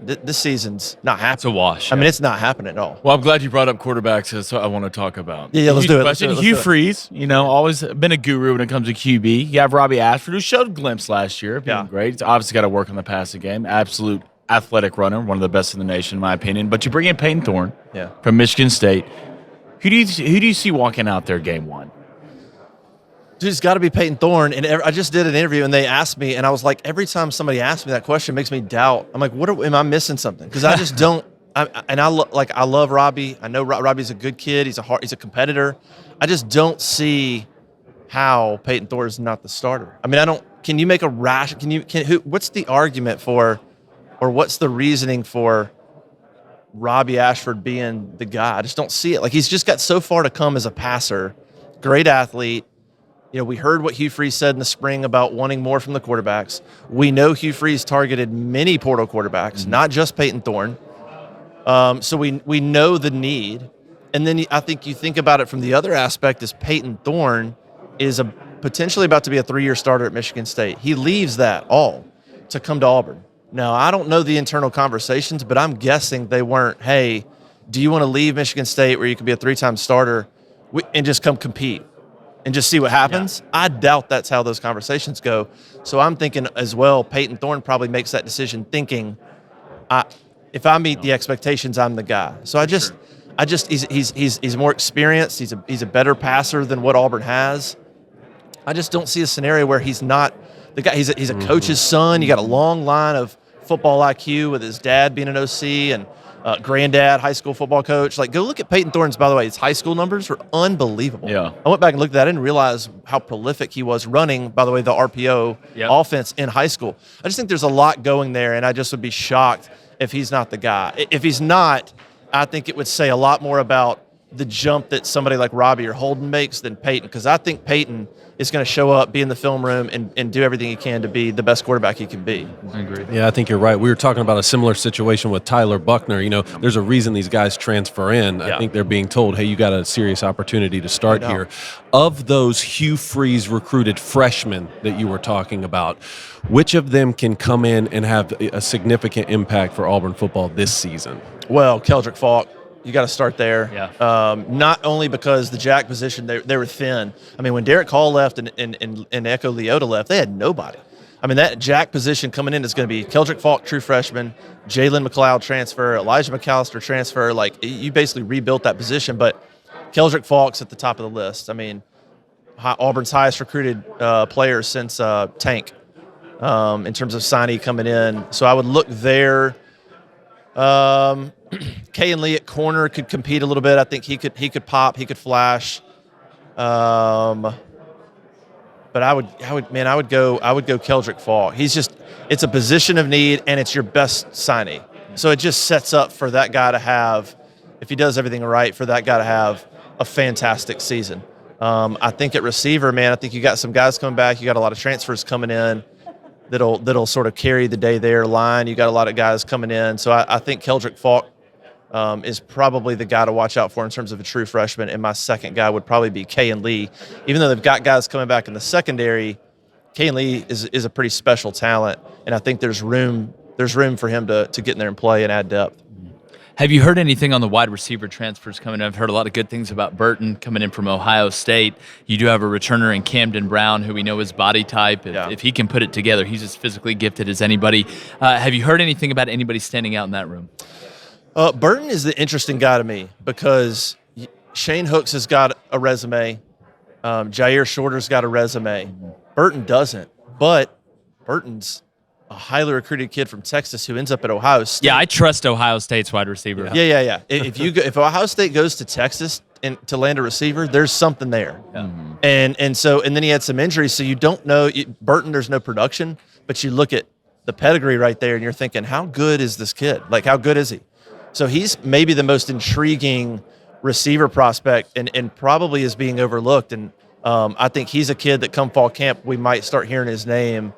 this season's not happening. It's a wash. I mean, it's not happening at all. Well, I'm glad you brought up quarterbacks. That's what I want to talk about. Yeah, let's do it. Hugh Freeze, always been a guru when it comes to QB. You have Robbie Ashford, who showed a glimpse last year of being great. He's obviously got to work on the passing game. Absolute athletic runner, one of the best in the nation, in my opinion. But you bring in Peyton Thorne from Michigan State. Who do you see walking out there game 1? Dude, it's got to be Peyton Thorne. And I just did an interview, and they asked me, and I was like, every time somebody asks me that question, it makes me doubt. I'm like, am I missing something? Because I just don't. I love Robbie. I know Robbie's a good kid. He's a competitor. I just don't see how Peyton Thorne is not the starter. I mean, Can you make a rash? What's the argument for, or what's the reasoning for Robbie Ashford being the guy? I just don't see it. Like, he's just got so far to come as a passer. Great athlete. We heard what Hugh Freeze said in the spring about wanting more from the quarterbacks. We know Hugh Freeze targeted many portal quarterbacks, not just Peyton Thorne. So we know the need. And then I think you think about it from the other aspect is Peyton Thorne is potentially about to be a 3-year starter at Michigan State. He leaves that all to come to Auburn. Now, I don't know the internal conversations, but I'm guessing they weren't, hey, do you want to leave Michigan State where you could be a 3-time starter and just come compete and just see what happens? Yeah. I doubt that's how those conversations go. So I'm thinking as well, Peyton Thorne probably makes that decision thinking, if I meet the expectations, I'm the guy. So he's more experienced. He's a better passer than what Auburn has. I just don't see a scenario where he's not the guy. He's a coach's son. You got a long line of football IQ with his dad being an OC and granddad, high school football coach. Like, go look at Peyton Thorne's, by the way. His high school numbers are unbelievable. Yeah. I went back and looked at that. I didn't realize how prolific he was running, by the way, the RPO offense in high school. I just think there's a lot going there, and I just would be shocked if he's not the guy. If he's not, I think it would say a lot more about the jump that somebody like Robbie or Holden makes than Peyton, because I think Peyton is going to show up, be in the film room, and do everything he can to be the best quarterback he can be. I agree. Yeah, I think you're right. We were talking about a similar situation with Tyler Buckner. You know, there's a reason these guys transfer in. I think they're being told, hey, you got a serious opportunity to start here. Of those Hugh Freeze recruited freshmen that you were talking about, which of them can come in and have a significant impact for Auburn football this season? Well, Keldrick Falk, you got to start there. Yeah. Not only because the jack position, they were thin. I mean, when Derek Hall left and Echo Leota left, they had nobody. I mean, that jack position coming in is going to be Keldrick Falk, true freshman, Jalen McLeod transfer, Elijah McAllister transfer. Like, you basically rebuilt that position, but Keldrick Falk's at the top of the list. I mean, Auburn's highest recruited player since Tank in terms of signee coming in. So I would look there. Kay and Lee at corner could compete a little bit. I think he could pop, he could flash. But I would go Keldrick Falk. It's a position of need, and it's your best signee. So it just sets up for that guy to have, if he does everything right, for that guy to have a fantastic season. I think at receiver, man, I think you got some guys coming back. You got a lot of transfers coming in that'll sort of carry the day there. Line, you got a lot of guys coming in. So I think Keldrick Falk is probably the guy to watch out for in terms of a true freshman. And my second guy would probably be Kay and Lee. Even though they've got guys coming back in the secondary, Kay and Lee is a pretty special talent, and I think there's room for him to get in there and play and add depth. Have you heard anything on the wide receiver transfers coming in? I've heard a lot of good things about Burton coming in from Ohio State. You do have a returner in Camden Brown, who we know his body type. If he can put it together, he's as physically gifted as anybody. Have you heard anything about anybody standing out in that room? Burton is the interesting guy to me because Shane Hooks has got a resume. Jair Shorter's got a resume. Burton doesn't, but Burton's a highly recruited kid from Texas who ends up at Ohio State. Yeah, I trust Ohio State's wide receiver. Yeah. If Ohio State goes to Texas to land a receiver, there's something there. Yeah. And then he had some injuries, so you don't know. Burton, there's no production, but you look at the pedigree right there, and you're thinking, how good is this kid? Like, how good is he? So he's maybe the most intriguing receiver prospect, and probably is being overlooked. And I think he's a kid that come fall camp, we might start hearing his name,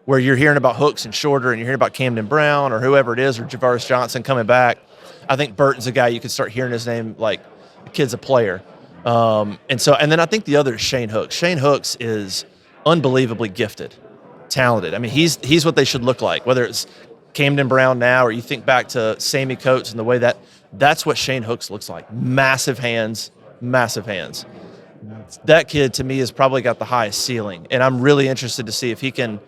where you're hearing about Hooks and Shorter, and you're hearing about Camden Brown or whoever it is, or Javaris Johnson coming back. I think Burton's a guy you could start hearing his name, like, the kid's a player. And then I think the other is Shane Hooks. Shane Hooks is unbelievably gifted, talented. I mean, he's what they should look like, whether it's Camden Brown now, or you think back to Sammy Coates and the way that's what Shane Hooks looks like. Massive hands. That kid, to me, has probably got the highest ceiling, and I'm really interested to see if he can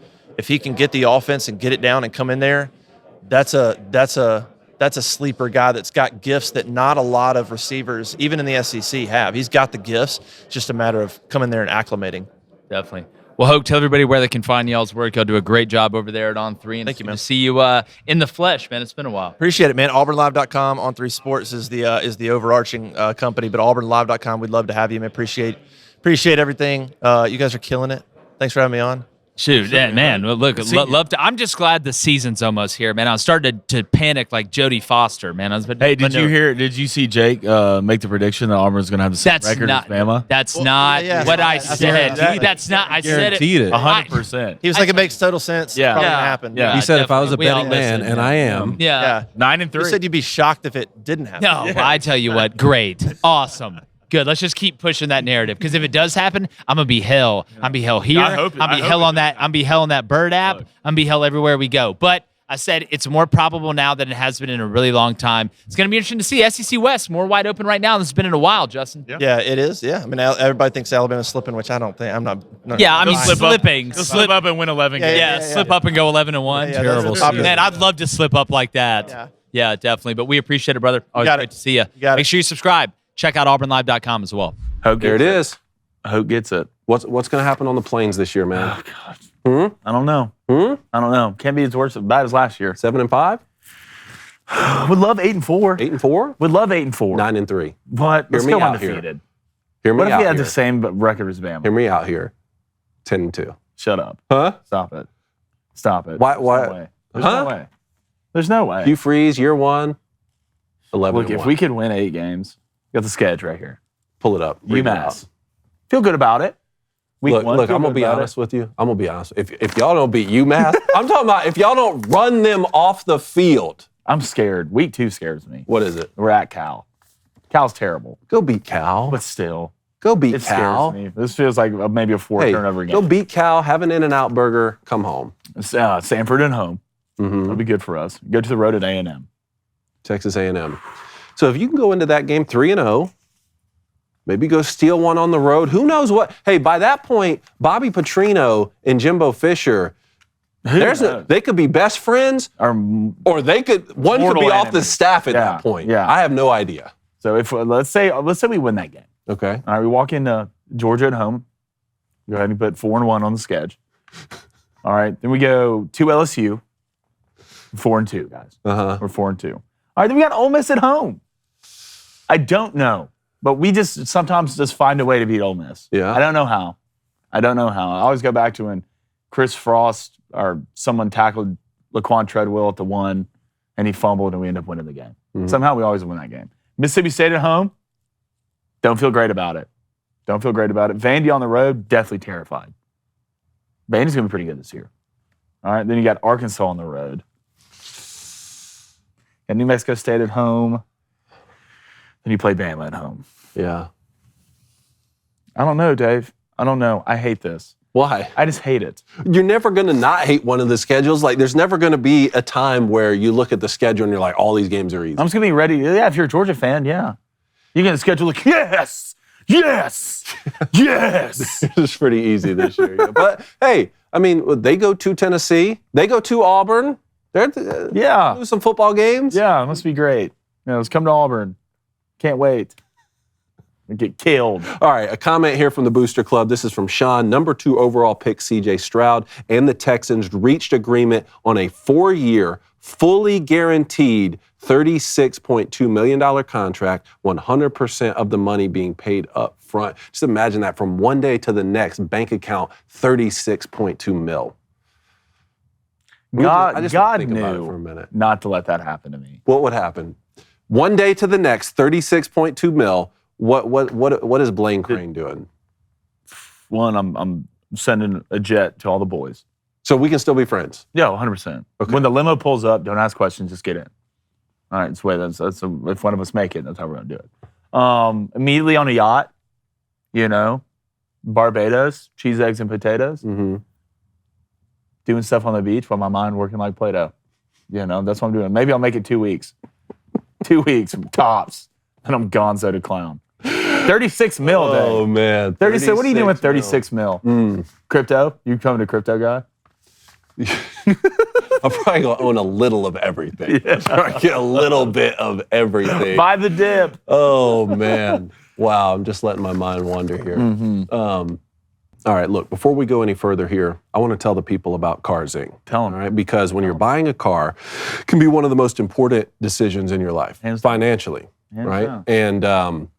get the offense and get it down and come in there. That's a sleeper guy that's got gifts that not a lot of receivers, even in the SEC, have. He's got the gifts. It's just a matter of coming there and acclimating. Definitely. Well, Hoke, tell everybody where they can find y'all's work. Y'all do a great job over there at On3. And thank you, man. To see you in the flesh, man. It's been a while. Appreciate it, man. AuburnLive.com, On3 Sports is the overarching company, but AuburnLive.com, we'd love to have you, man. Appreciate everything. You guys are killing it. Thanks for having me on. Shoot, man. Look, love to. I'm just glad the season's almost here, man. I was starting to panic like Jodie Foster, man. Did you see Jake make the prediction that Auburn's going to have the same record as Bama? That's not what I said. That's not. I said it. 100%. He was like, it makes total sense. Yeah. Probably gonna happen. Yeah. He said, if I was a betting man, and I am. Yeah. 9-3. You said you'd be shocked if it didn't happen. No, I tell you what, great, awesome. Good. Let's just keep pushing that narrative, because if it does happen, I'm gonna be hell. I'm be hell here. I'm be hell on that. I'm be hell on that Bird app. I'm be hell everywhere we go. But I said it's more probable now than it has been in a really long time. It's gonna be interesting to see SEC West more wide open right now than it's been in a while, Justin. Yeah, it is. Yeah, I mean, everybody thinks Alabama's slipping, which I don't think. I'm not. Yeah, I mean, slipping. Slip up and win 11 games. Yeah, slip up and go 11-1. Yeah, Terrible. Man, I'd love to slip up like that. Yeah, definitely. But we appreciate it, brother. Always great to see you. Make sure you subscribe. Check out AuburnLive.com as well. There it is. Hope gets it. What's going to happen on the plains this year, man? I don't know. I don't know. Can't be as bad as last year. 7-5. Would love 8-4. 8-4. Would love 8-4. 9-3. But let's go undefeated. What if he had the same record as Bama? Hear me out here. 10-2. Shut up. Huh? Stop it. Stop it. Why? There's no way. There's no way. Hugh Freeze, year one. 11-1. Look, if we could win 8 games, Got the sketch right here. Pull it up. Read it out. UMass. Feel good about it. Week Look, one, I'm feel gonna good be about honest with you. I'm gonna be honest. If y'all don't beat UMass, I'm talking about if y'all don't run them off the field. I'm scared. Week 2 scares me. What is it? We're at Cal. Cal's terrible, Go beat Cal. but still, Go beat it Cal. scares me. This feels like maybe a 4 turnover game. Go beat Cal. Have an In-N-Out burger. Come home. Sanford at home. Mm-hmm. That'll be good for us. Go to the road at A&M. Texas A&M. So if you can go into that game 3-0, maybe go steal one on the road. Who knows what? Hey, by that point, Bobby Petrino and Jimbo Fisher, they could be best friends, or one could be off the staff at that point. Yeah. I have no idea. So if let's say we win that game. Okay. All right, we walk into Georgia at home. Go ahead and put 4-1 on the sketch. All right, then we go to LSU. 4-2, guys. We're 4-2. All right, then we got Ole Miss at home. I don't know, but we just sometimes find a way to beat Ole Miss. Yeah. I don't know how. I always go back to when Chris Frost or someone tackled Laquan Treadwell at the 1, and he fumbled, and we end up winning the game. Mm-hmm. Somehow we always win that game. Mississippi State at home, don't feel great about it. Vandy on the road, deathly terrified. Vandy's going to be pretty good this year. All right, then you got Arkansas on the road. And New Mexico State at home. Then you play Bama at home. Yeah. I don't know, Dave. I don't know. I hate this. Why? I just hate it. You're never going to not hate one of the schedules. Like, there's never going to be a time where you look at the schedule and you're like, all these games are easy. I'm just going to be ready. Yeah, if you're a Georgia fan, yeah. You're going to schedule like, yes. It's pretty easy this year. Yeah. But, hey, I mean, they go to Tennessee. They go to Auburn. They're do some football games. Yeah, it must be great. Let's come to Auburn. Can't wait. We get killed. All right, a comment here from the Booster Club. This is from Sean. Number 2 overall pick C.J. Stroud and the Texans reached agreement on a 4-year, fully guaranteed $36.2 million contract, 100% of the money being paid up front. Just imagine that from one day to the next, bank account, $36.2 mil. God think knew about it for a minute. Not to let that happen to me. What would happen? One day to the next, $36.2 mil. What is Blaine Crane doing? One, I'm sending a jet to all the boys. So we can still be friends. Yeah, 100%. Okay. When the limo pulls up, don't ask questions, just get in. All right, that's if one of us make it, that's how we're gonna do it. Immediately on a yacht, Barbados, cheese, eggs, and potatoes. Mm-hmm. Doing stuff on the beach while my mind working like Play-Doh. That's what I'm doing. Maybe I'll make it 2 weeks. 2 weeks, tops. And I'm gonzo to clown. 36 mil, Dave. Oh, man. 36. What are you doing with 36 mil? Crypto? You coming to crypto guy? I'm probably going to own a little of everything. Yeah. Get a little bit of everything. Buy the dip. Oh, man. Wow, I'm just letting my mind wander here. Mm-hmm. All right, look, before we go any further here, I want to tell the people about CarZing. Tell them. All right, because when you're buying a car, it can be one of the most important decisions in your life, financially, right? down. And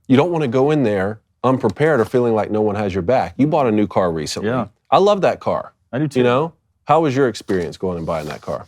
you don't want to go in there unprepared or feeling like no one has your back. You bought a new car recently. Yeah. I love that car. I do too. How was your experience going and buying that car?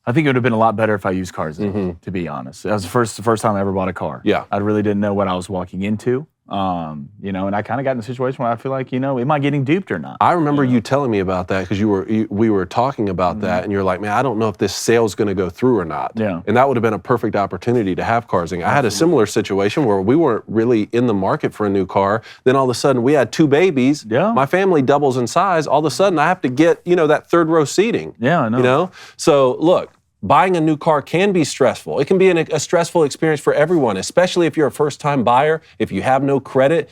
I think it would have been a lot better if I used CarZing, to be honest. That was the first time I ever bought a car. Yeah. I really didn't know what I was walking into. And I kind of got in a situation where I feel like, am I getting duped or not? I remember you telling me about that because we were talking about that, and you're like, man, I don't know if this sale's going to go through or not. Yeah. And that would have been a perfect opportunity to have CarZing. I had a similar situation where we weren't really in the market for a new car. Then all of a sudden we had 2 babies. Yeah. My family doubles in size. All of a sudden I have to get, that 3rd row seating. Yeah, I know. So look, buying a new car can be stressful. It can be a stressful experience for everyone, especially if you're a first-time buyer, if you have no credit.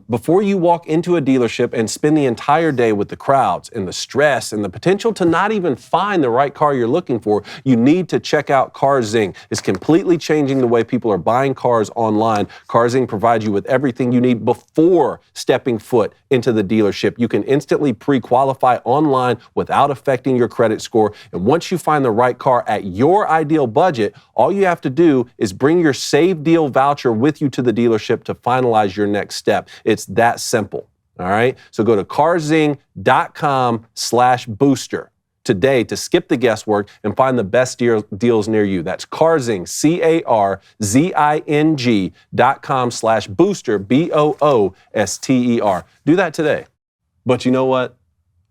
Before you walk into a dealership and spend the entire day with the crowds and the stress and the potential to not even find the right car you're looking for, you need to check out CarZing. It's completely changing the way people are buying cars online. CarZing provides you with everything you need before stepping foot into the dealership. You can instantly pre-qualify online without affecting your credit score. And once you find the right car at your ideal budget, all you have to do is bring your Save Deal voucher with you to the dealership to finalize your next step. It's that simple. All right. So go to carzing.com/booster. today to skip the guesswork and find the best deals near you. That's Carzing, CARZING.com/booster, BOOSTER. Do that today. But you know what?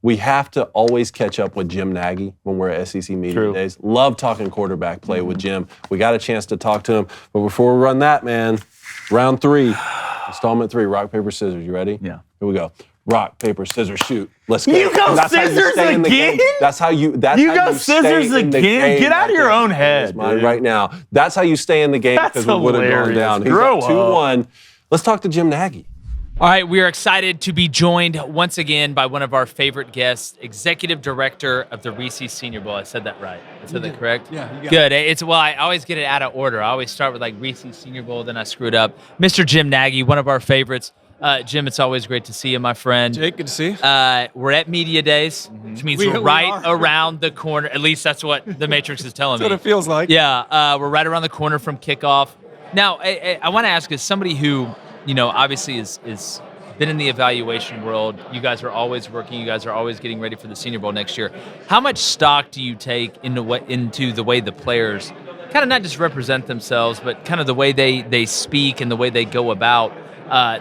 We have to always catch up with Jim Nagy when we're at SEC Media Days. Love talking quarterback play with Jim. We got a chance to talk to him. But before we run that, man, round 3, installment 3, rock, paper, scissors. You ready? Yeah. Here we go. Rock, paper, scissors, shoot. Let's go. You go scissors again? That's how you scissors again? Get out of your own head. Mine right now. That's how you stay in the game because we would have gone down. He's up 2-1. Let's talk to Jim Nagy. All right, we are excited to be joined once again by one of our favorite guests, Executive Director of the Reese's Senior Bowl. I said that right. I said that correct? Yeah, you got Good. I always get it out of order. I always start with like Reese's Senior Bowl, then I screw it up. Mr. Jim Nagy, one of our favorites. Jim, it's always great to see you, my friend. Jake, good to see you. We're at Media Days, which means we're right around the corner. At least that's what the Matrix is telling me. That's what it feels like. Yeah, we're right around the corner from kickoff. Now, I want to ask, as somebody who, obviously is been in the evaluation world, you guys are always working, you guys are always getting ready for the Senior Bowl next year. How much stock do you take into the way the players kind of not just represent themselves, but kind of the way they speak and the way they go about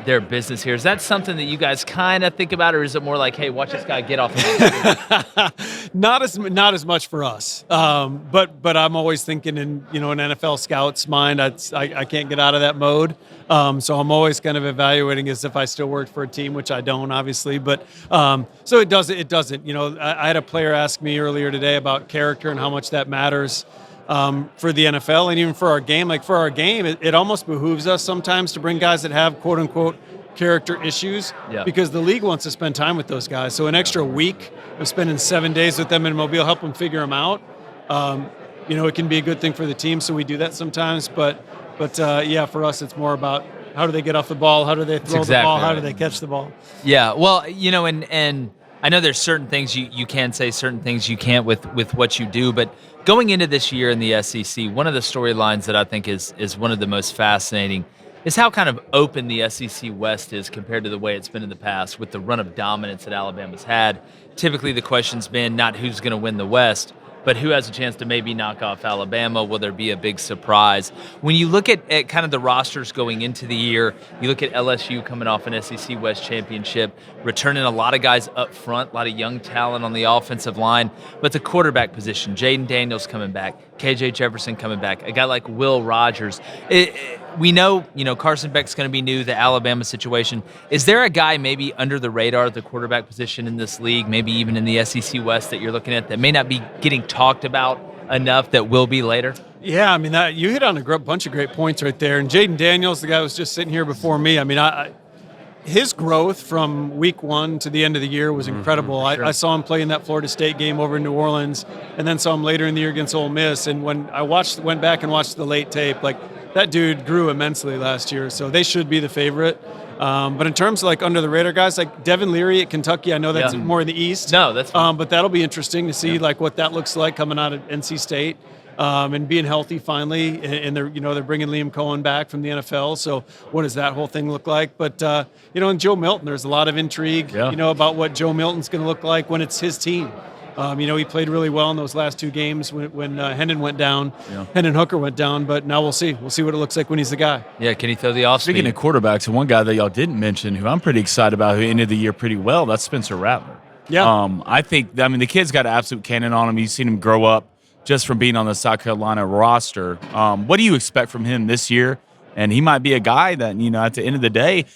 their business here? Is that something that you guys kind of think about, or is it more like, hey, watch this guy get off the Not as much for us, but I'm always thinking in an NFL scout's mind. I can't get out of that mode, so I'm always kind of evaluating as if I still work for a team, which I don't, obviously. But so it doesn't. I had a player ask me earlier today about character and how much that matters. For the NFL and even for our game. Like for our game, it almost behooves us sometimes to bring guys that have quote unquote character issues because the league wants to spend time with those guys. So an extra week of spending 7 days with them in Mobile, help them figure them out. It can be a good thing for the team. So we do that sometimes, but for us, it's more about how do they get off the ball? How do they throw the ball? How do they catch the ball? Yeah. Well, and I know there's certain things you can say, certain things you can't with what you do, but going into this year in the SEC, one of the storylines that I think is one of the most fascinating is how kind of open the SEC West is compared to the way it's been in the past with the run of dominance that Alabama's had. Typically the question's been not who's going to win the West, but who has a chance to maybe knock off Alabama? Will there be a big surprise? When you look at kind of the rosters going into the year, you look at LSU coming off an SEC West championship, returning a lot of guys up front, a lot of young talent on the offensive line, but the quarterback position, Jaden Daniels coming back, KJ Jefferson coming back, a guy like Will Rogers. We know, Carson Beck's going to be new, the Alabama situation. Is there a guy maybe under the radar at the quarterback position in this league, maybe even in the SEC West that you're looking at that may not be getting talked about enough that will be later? Yeah, I mean, you hit on a bunch of great points right there. And Jaden Daniels, the guy who was just sitting here before me, I mean, his growth from week 1 to the end of the year was incredible. Sure. I saw him play in that Florida State game over in New Orleans and then saw him later in the year against Ole Miss. And when I went back and watched the late tape, like that dude grew immensely last year. So they should be the favorite. But in terms of like under the radar guys, like Devin Leary at Kentucky, I know that's more in the East. No, that's fine. But that'll be interesting to see like what that looks like coming out of NC State. And being healthy finally, and they're bringing Liam Cohen back from the NFL. So what does that whole thing look like? But and Joe Milton, there's a lot of intrigue, about what Joe Milton's going to look like when it's his team. He played really well in those last 2 games when Hendon went down, Hendon Hooker went down. But now we'll see. We'll see what it looks like when he's the guy. Yeah, can he throw the off speed? Speaking of quarterbacks, one guy that y'all didn't mention, who I'm pretty excited about, who ended the year pretty well, that's Spencer Rattler. Yeah. I think the kid's got an absolute cannon on him. You've seen him grow up just from being on the South Carolina roster. What do you expect from him this year? And he might be a guy that, at the end of the day,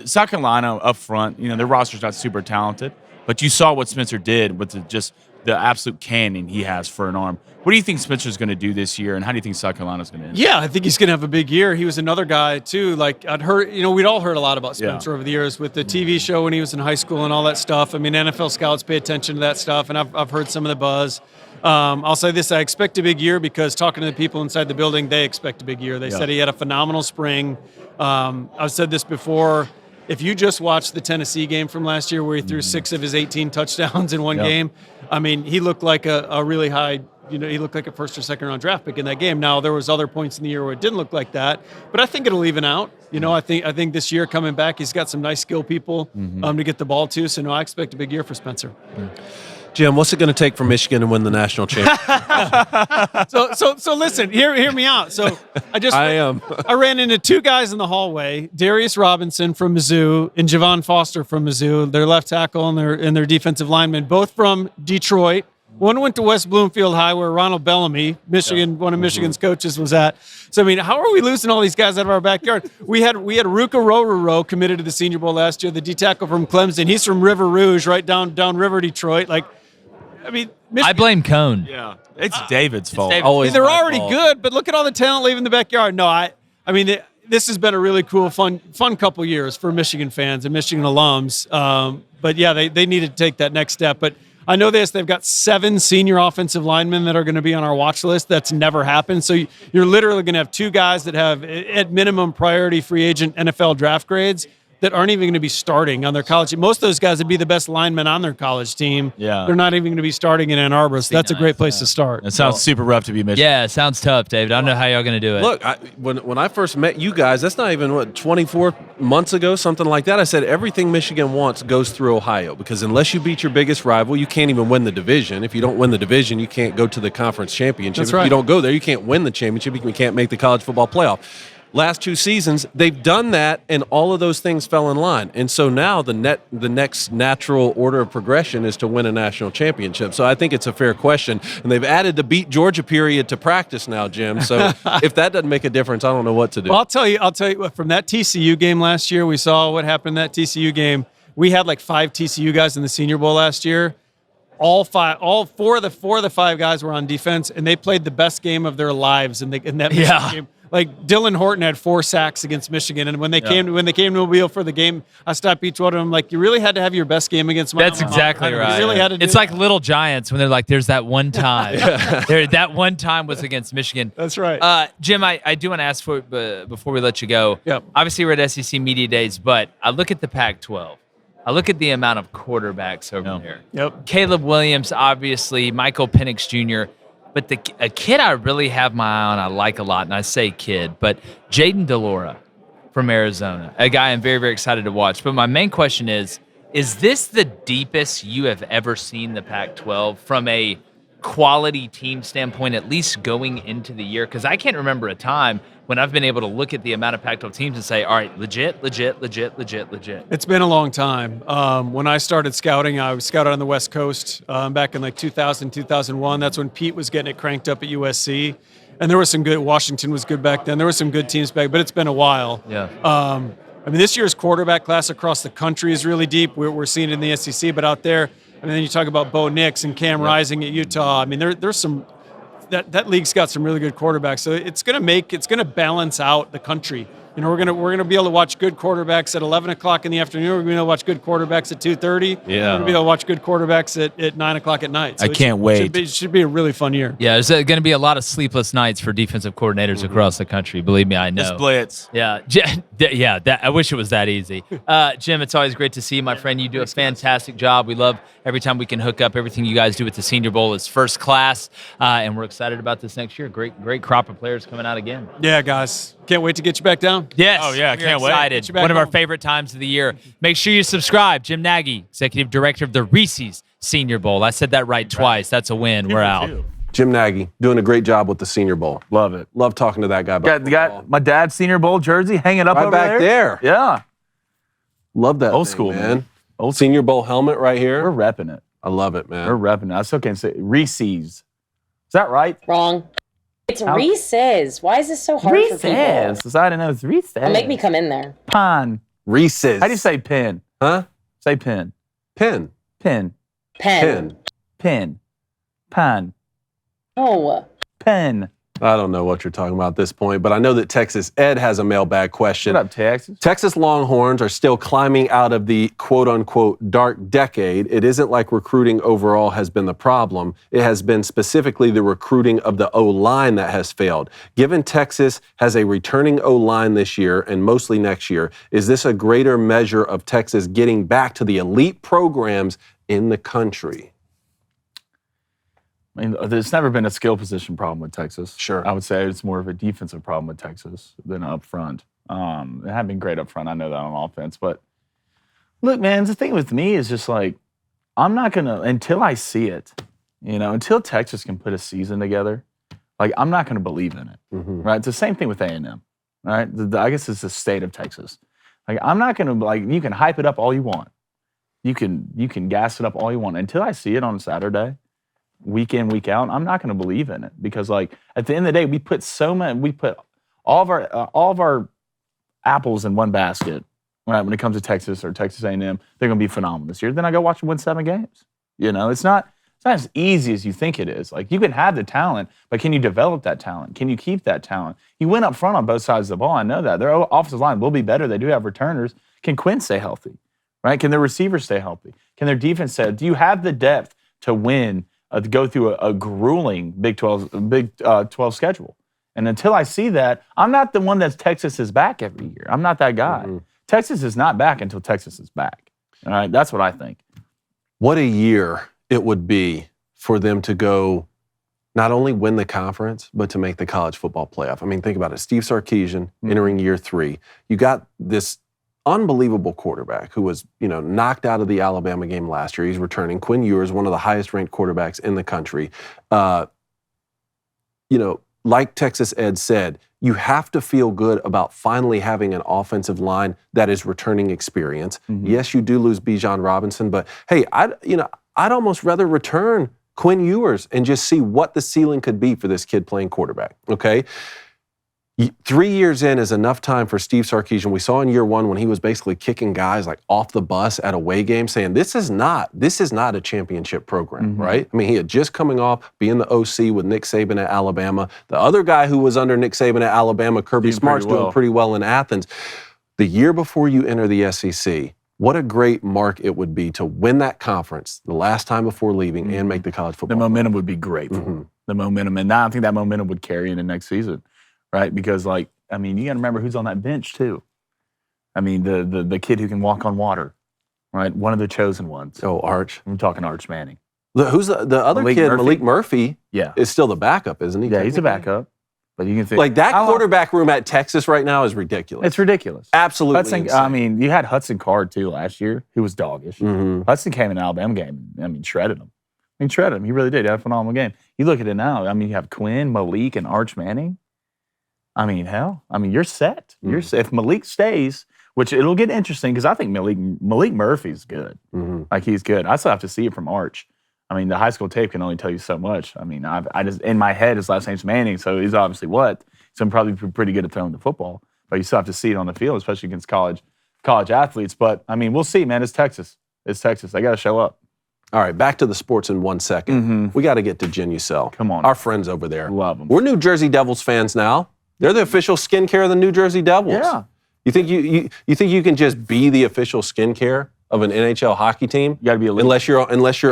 South Carolina up front, their roster's not super talented, but you saw what Spencer did with the absolute cannon he has for an arm. What do you think Spencer's going to do this year, and how do you think South Carolina's going to end? Yeah, I think he's going to have a big year. He was another guy, too. Like, I'd heard, we'd all heard a lot about Spencer over the years with the TV show when he was in high school and all that stuff. I mean, NFL scouts pay attention to that stuff, and I've heard some of the buzz. I'll say this, I expect a big year because talking to the people inside the building, they expect a big year. They said he had a phenomenal spring. I've said this before. If you just watch the Tennessee game from last year where he threw 6 of his 18 touchdowns in one game, I mean, he looked like a really high, he looked like a first or second round draft pick in that game. Now, there was other points in the year where it didn't look like that, but I think it'll even out. I think this year coming back, he's got some nice skill people to get the ball to. So, no, I expect a big year for Spencer. Jim, what's it going to take for Michigan to win the national championship? So listen, hear me out. So I ran into two guys in the hallway, Darius Robinson from Mizzou and Javon Foster from Mizzou, their left tackle and their defensive lineman, both from Detroit. One went to West Bloomfield High, where Ronald Bellamy, one of Michigan's coaches, was at. So, I mean, how are we losing all these guys out of our backyard? We had Ruka Rororo committed to the Senior Bowl last year, the D tackle from Clemson. He's from River Rouge, right down River Detroit. Like, I mean, Michigan, I blame Cone. Yeah, it's David's fault. they're already good, but look at all the talent leaving the backyard. No, I mean, this has been a really cool, fun couple years for Michigan fans and Michigan alums. But yeah, they need to take that next step. But I know they've got 7 senior offensive linemen that are going to be on our watch list. That's never happened. So you're literally going to have 2 guys that have, at minimum, priority free agent NFL draft grades that aren't even going to be starting on their college team. Most of those guys would be the best linemen on their college team. Yeah. They're not even going to be starting in Ann Arbor, so that's a great place to start. It sounds super rough to be Michigan. Yeah, it sounds tough, David. I don't know how y'all going to do it. Look, when I first met you guys, that's not even, 24 months ago, something like that. I said everything Michigan wants goes through Ohio, because unless you beat your biggest rival, you can't even win the division. If you don't win the division, you can't go to the conference championship. That's right. If you don't go there, you can't win the championship. You can't make the college football playoff. Last 2 seasons, they've done that, and all of those things fell in line. And so now the next natural order of progression is to win a national championship. So I think it's a fair question. And they've added the beat Georgia period to practice now, Jim. So if that doesn't make a difference, I don't know what to do. Well, I'll tell you what, from that TCU game last year, we saw what happened in that TCU game. We had like 5 TCU guys in the Senior Bowl last year. All 4 of the 5 guys were on defense, and they played the best game of their lives in that Michigan game. Like Dylan Horton had 4 sacks against Michigan, and when they came to Mobile for the game, I stopped each one of them like, you really had to have your best game against my. That's exactly right. You really had to do it's like Little Giants when they're like, "There's that one time." That one time was against Michigan. That's right. Jim, I do want to ask before we let you go. Yep. Obviously, we're at SEC Media Days, but I look at the Pac-12. I look at the amount of quarterbacks over there. Yep. Caleb Williams, obviously, Michael Penix Jr., but a kid I really have my eye on, I like a lot, and I say kid, but Jaden Delora from Arizona, a guy I'm very, very excited to watch. But my main question is this the deepest you have ever seen the Pac-12 from a quality team standpoint, at least going into the year? Because I can't remember a time when I've been able to look at the amount of Pac-12 teams and say, all right, legit. It's been a long time. When I started scouting, I was scouted on the West Coast back in like 2000, 2001. That's when Pete was getting it cranked up at USC. And there was some good, Washington was good back then. There were some good teams back, but it's been a while. Yeah. I mean, this year's quarterback class across the country is really deep. We're seeing it in the SEC, but out there, I mean, then you talk about Bo Nix and Cam Rising at Utah. I mean, there's some that league's got some really good quarterbacks. So it's going to balance out the country. You know, we're gonna be able to watch good quarterbacks at 11 o'clock in the afternoon. We're going to watch good quarterbacks at 2:30. Yeah. We're going to be able to watch good quarterbacks at 9 o'clock at night. So I can't wait. It should be a really fun year. Yeah, there's going to be a lot of sleepless nights for defensive coordinators across the country. Believe me, I know. This blitz. Yeah, I wish it was that easy. Jim, it's always great to see you, my friend. You do a fantastic job. We love every time we can hook up. Everything you guys do with the Senior Bowl is first class, and we're excited about this next year. Great crop of players coming out again. Yeah, guys. Can't wait to get you back down. Yes. Oh, yeah, we're can't wait. excited. Get you back One of our home. favorite times of the year. Make sure you subscribe. Jim Nagy, Executive Director of the Reese's Senior Bowl. I said that right twice. That's a win. We're out. Jim Nagy doing a great job with the Senior Bowl. Love it. Love talking to that guy about football. Got my dad's Senior Bowl jersey hanging up Right over back there. Yeah. Love that Old thing, school, man. Old Senior Bowl helmet right here. We're repping it. I love it, man. We're repping it. I still can't say Reese's. Is that right? Wrong. It's Reese's. Why is this so hard for people? Reese's. I didn't know it's Reese's. Don't make me come in there. Pine. Reese's. How do you say pin? Huh? Say pin. Pin. Pin. Pen. Pin. Pine. Oh. Pen. I don't know what you're talking about at this point, but I know that Texas Ed has a mailbag question. What up, Texas? Texas Longhorns are still climbing out of the quote-unquote dark decade. It isn't like recruiting overall has been the problem. It has been specifically the recruiting of the O-line that has failed. Given Texas has a returning O-line this year and mostly next year, is this a greater measure of Texas getting back to the elite programs in the country? I mean, there's never been a skill position problem with Texas. Sure. I would say it's more of a defensive problem with Texas than up front. They have been great up front. I know that on offense. But look, man, the thing with me is just like, I'm not going to, until I see it, until Texas can put a season together, like, I'm not going to believe in it, right? It's the same thing with A&M, right? I guess it's the state of Texas. Like, I'm not going to, like, you can hype it up all you want. You can gas it up all you want. Until I see it on Saturday, week in, week out, I'm not going to believe in it because, like, at the end of the day, we put all of our apples in one basket, right? When it comes to Texas or Texas A&M, they're going to be phenomenal this year. Then I go watch them win 7 games. It's not as easy as you think it is. Like, you can have the talent, but can you develop that talent? Can you keep that talent? You win up front on both sides of the ball. I know that. Their offensive line will be better. They do have returners. Can Quinn stay healthy? Right? Can their receivers stay healthy? Can their defense stay healthy? Do you have the depth to win, to go through a grueling Big 12 schedule? And until I see that, I'm not the one that's Texas is back every year. I'm not that guy. Texas is not back until Texas is back. All right? That's what I think. What a year it would be for them to go not only win the conference, but to make the college football playoff. I mean, think about it. Steve Sarkisian entering year 3. You got this unbelievable quarterback who was, knocked out of the Alabama game last year. He's returning. Quinn Ewers, one of the highest-ranked quarterbacks in the country. Like Texas Ed said, you have to feel good about finally having an offensive line that is returning experience. Yes, you do lose Bijan Robinson, but hey, I'd almost rather return Quinn Ewers and just see what the ceiling could be for this kid playing quarterback, okay? 3 years in is enough time for Steve Sarkisian. We saw in year 1 when he was basically kicking guys like off the bus at away games, saying this is not a championship program, right? I mean, he had just coming off being the OC with Nick Saban at Alabama. The other guy who was under Nick Saban at Alabama, Kirby Smart's doing pretty well in Athens. The year before you enter the SEC, what a great mark it would be to win that conference the last time before leaving and make the college football. The momentum would be great for him. The momentum, and now I think that momentum would carry into next season. Right, because you got to remember who's on that bench too. I mean, the kid who can walk on water, right? One of the chosen ones. Oh, Arch. I'm talking Arch Manning. Who's the other kid? Malik Murphy. Yeah, is still the backup, isn't he? Yeah, he's a backup. But you can think like that quarterback room at Texas right now is ridiculous. It's ridiculous. Absolutely. Insane. You had Hudson Card too last year, who was doggish. Hudson came in the Alabama game. Shredded him. Shredded him. He really did. He had a phenomenal game. You look at it now. You have Quinn, Malik, and Arch Manning. You're set. You're set. If Malik stays, which it'll get interesting because I think Malik Murphy's good. Like, he's good. I still have to see it from Arch. The high school tape can only tell you so much. I just in my head his last name's Manning, so he's obviously what. So I'm probably pretty good at throwing the football, but you still have to see it on the field, especially against college athletes. But we'll see, man. It's Texas. They got to show up. All right, back to the sports in 1 second. We got to get to Jen Ucell. Come on, our friends over there. Love them. We're New Jersey Devils fans now. They're the official skincare of the New Jersey Devils. Yeah. You think you can just be the official skincare of an NHL hockey team? You got to be elite. Unless you're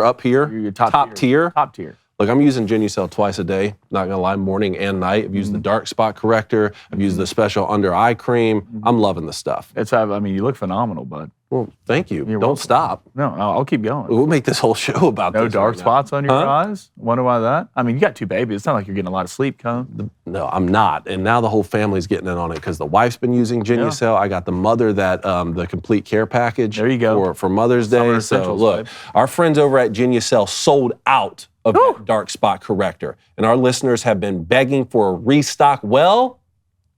up here. You're top tier. Top tier. Look, I'm using Jen Ucell twice a day. Not gonna lie, morning and night. I've used the dark spot corrector. I've used the special under eye cream. I'm loving the stuff. You look phenomenal, bud. Well, thank you. You're Don't welcome. stop. No, I'll keep going. We'll make this whole show about no this. No dark right spots now. on your eyes? Wonder why that? You got 2 babies. It's not like you're getting a lot of sleep, No, I'm not. And now the whole family's getting in on it because the wife's been using Jen Ucell. I got the mother that the complete care package. There you go. For Mother's Day. So look, our friends over at Jen Ucell sold out of that dark spot corrector. And our listeners have been begging for a restock. Well,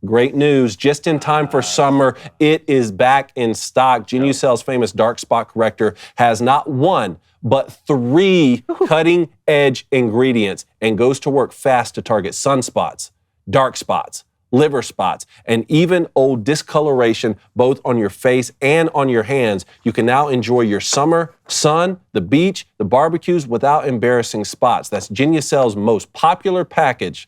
great news. Just in time for summer, it is back in stock. Jen Ucell's famous dark spot corrector has not 1, but 3 cutting-edge ingredients and goes to work fast to target sunspots, dark spots, liver spots, and even old discoloration both on your face and on your hands. You can now enjoy your summer, sun, the beach, the barbecues without embarrassing spots. That's Jen Ucell's most popular package.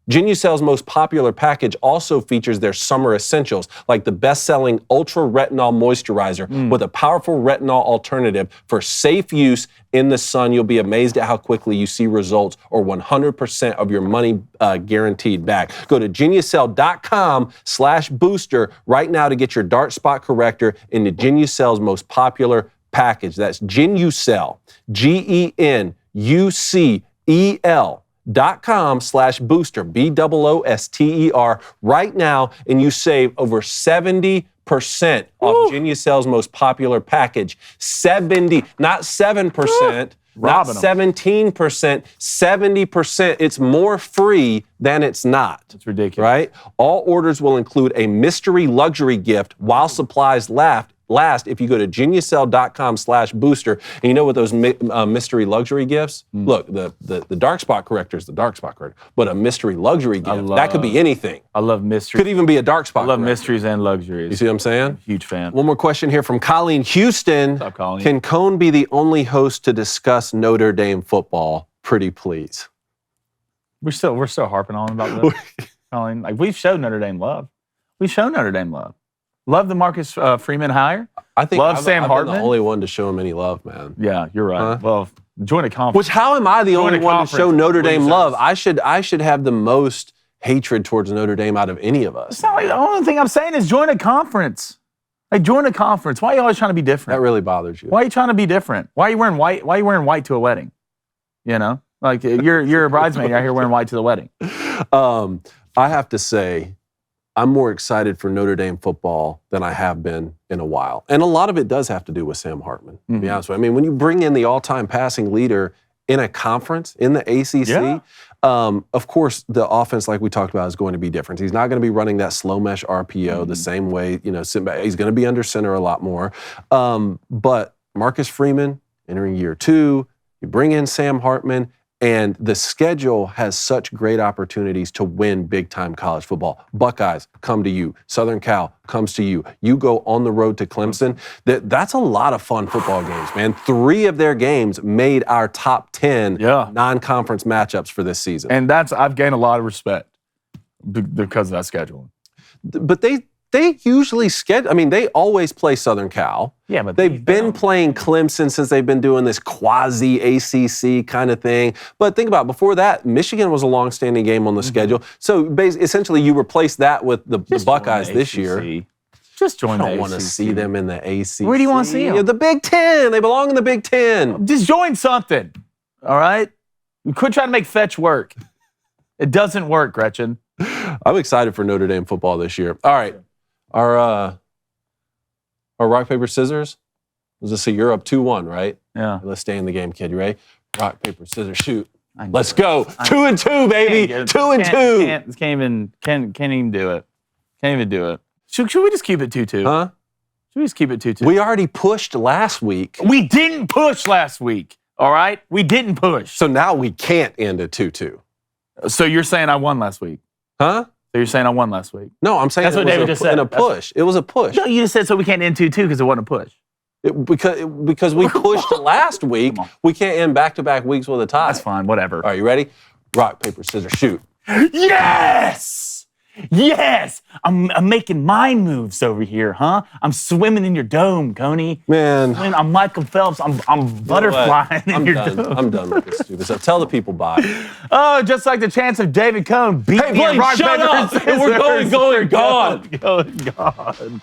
Jen Ucell's most popular package also features their summer essentials, like the best-selling Ultra Retinol Moisturizer with a powerful retinol alternative for safe use in the sun. You'll be amazed at how quickly you see results, or 100% of your money guaranteed back. Go to JenUcell.com/booster right now to get your dark spot corrector into Jen Ucell's most popular package. That's Jen Ucell, GenUcell.com/booster, BOOSTER, right now, and you save over 70% off Genucel's most popular package. 70, not 7%, not 17%, 70%. It's more free than it's not. It's ridiculous. Right? All orders will include a mystery luxury gift while supplies last if you go to Genucel.com/booster. And you know what those mystery luxury gifts? Look, the dark spot corrector is the dark spot corrector, but a mystery luxury gift, that could be anything. I love mysteries. Could even be a dark spot I love corrector. mysteries and luxuries. You see what I'm saying? Huge fan. One more question here from Colleen Houston. What's up, Colleen? Can Cone be the only host to discuss Notre Dame football? Pretty please. We're still harping on about this. Colleen, like we've showed Notre Dame love. We've shown Notre Dame love. Love the Marcus Freeman hire. I think Love Sam I've Hartman. been the only one to show him any love, man. Yeah, you're right. Huh? Well, join a conference. Which, how am I the Join only a one to show conference. Notre Dame Please. love? I should have the most hatred towards Notre Dame out of any of us. It's not like the only thing I'm saying is join a conference. Like join a conference. Why are you always trying to be different? That really bothers you. Why are you trying to be different? Why are you wearing white? Why are you wearing white to a wedding? You know, like you're a bridesmaid. You're out here wearing white to the wedding. I have to say, I'm more excited for Notre Dame football than I have been in a while. And a lot of it does have to do with Sam Hartman, to be honest with you. I mean, when you bring in the all-time passing leader in a conference, in the ACC, of course, the offense, like we talked about, is going to be different. He's not going to be running that slow mesh RPO the same way, sitting back. He's going to be under center a lot more. But Marcus Freeman, entering year 2, you bring in Sam Hartman, and the schedule has such great opportunities to win big-time college football. Buckeyes come to you. Southern Cal comes to you. You go on the road to Clemson. That's a lot of fun football games, man. 3 of their games made our top 10 non-conference matchups for this season. And I've gained a lot of respect because of that schedule. But they usually schedule. I mean, they always play Southern Cal. Yeah, but they've been playing Clemson since they've been doing this quasi-ACC kind of thing. But think about it, before that, Michigan was a long-standing game on the schedule. So essentially, you replace that with the Buckeyes this year. Just join the ACC. I don't want to see them in the ACC. Where do you want to see them? The Big Ten. They belong in the Big Ten. Just join something. All right? You quit trying to make fetch work. It doesn't work, Gretchen. I'm excited for Notre Dame football this year. All right. Our rock, paper, scissors. Let's just say you're up 2-1, right? Yeah. Let's stay in the game, kid. You ready? Rock, paper, scissors, shoot. Let's go. 2-2, baby. 2-2. Can't even do it. Can't even do it. Should we just keep it 2-2? Huh? Should we just keep it 2-2? We already pushed last week. We didn't push last week. All right? We didn't push. So now we can't end at 2-2. So you're saying I won last week? Huh? So you're saying I won last week? No, I'm saying that's what David just said. In a push. It was a push. No, you just said so we can't end 2-2 because it wasn't a push. Because we pushed last week, we can't end back-to-back weeks with a tie. That's fine. Whatever. All right, you ready? Rock, paper, scissors, shoot. Yes! Yes! I'm making mind moves over here, huh? I'm swimming in your dome, Coney. Man. I'm Michael Phelps. I'm butterflying in your dome. I'm done with this stupid stuff. Tell the people bye. Oh, just like the chance of David Cone beating me in rock, shut paper, up! scissors. We're going gone. Going gone.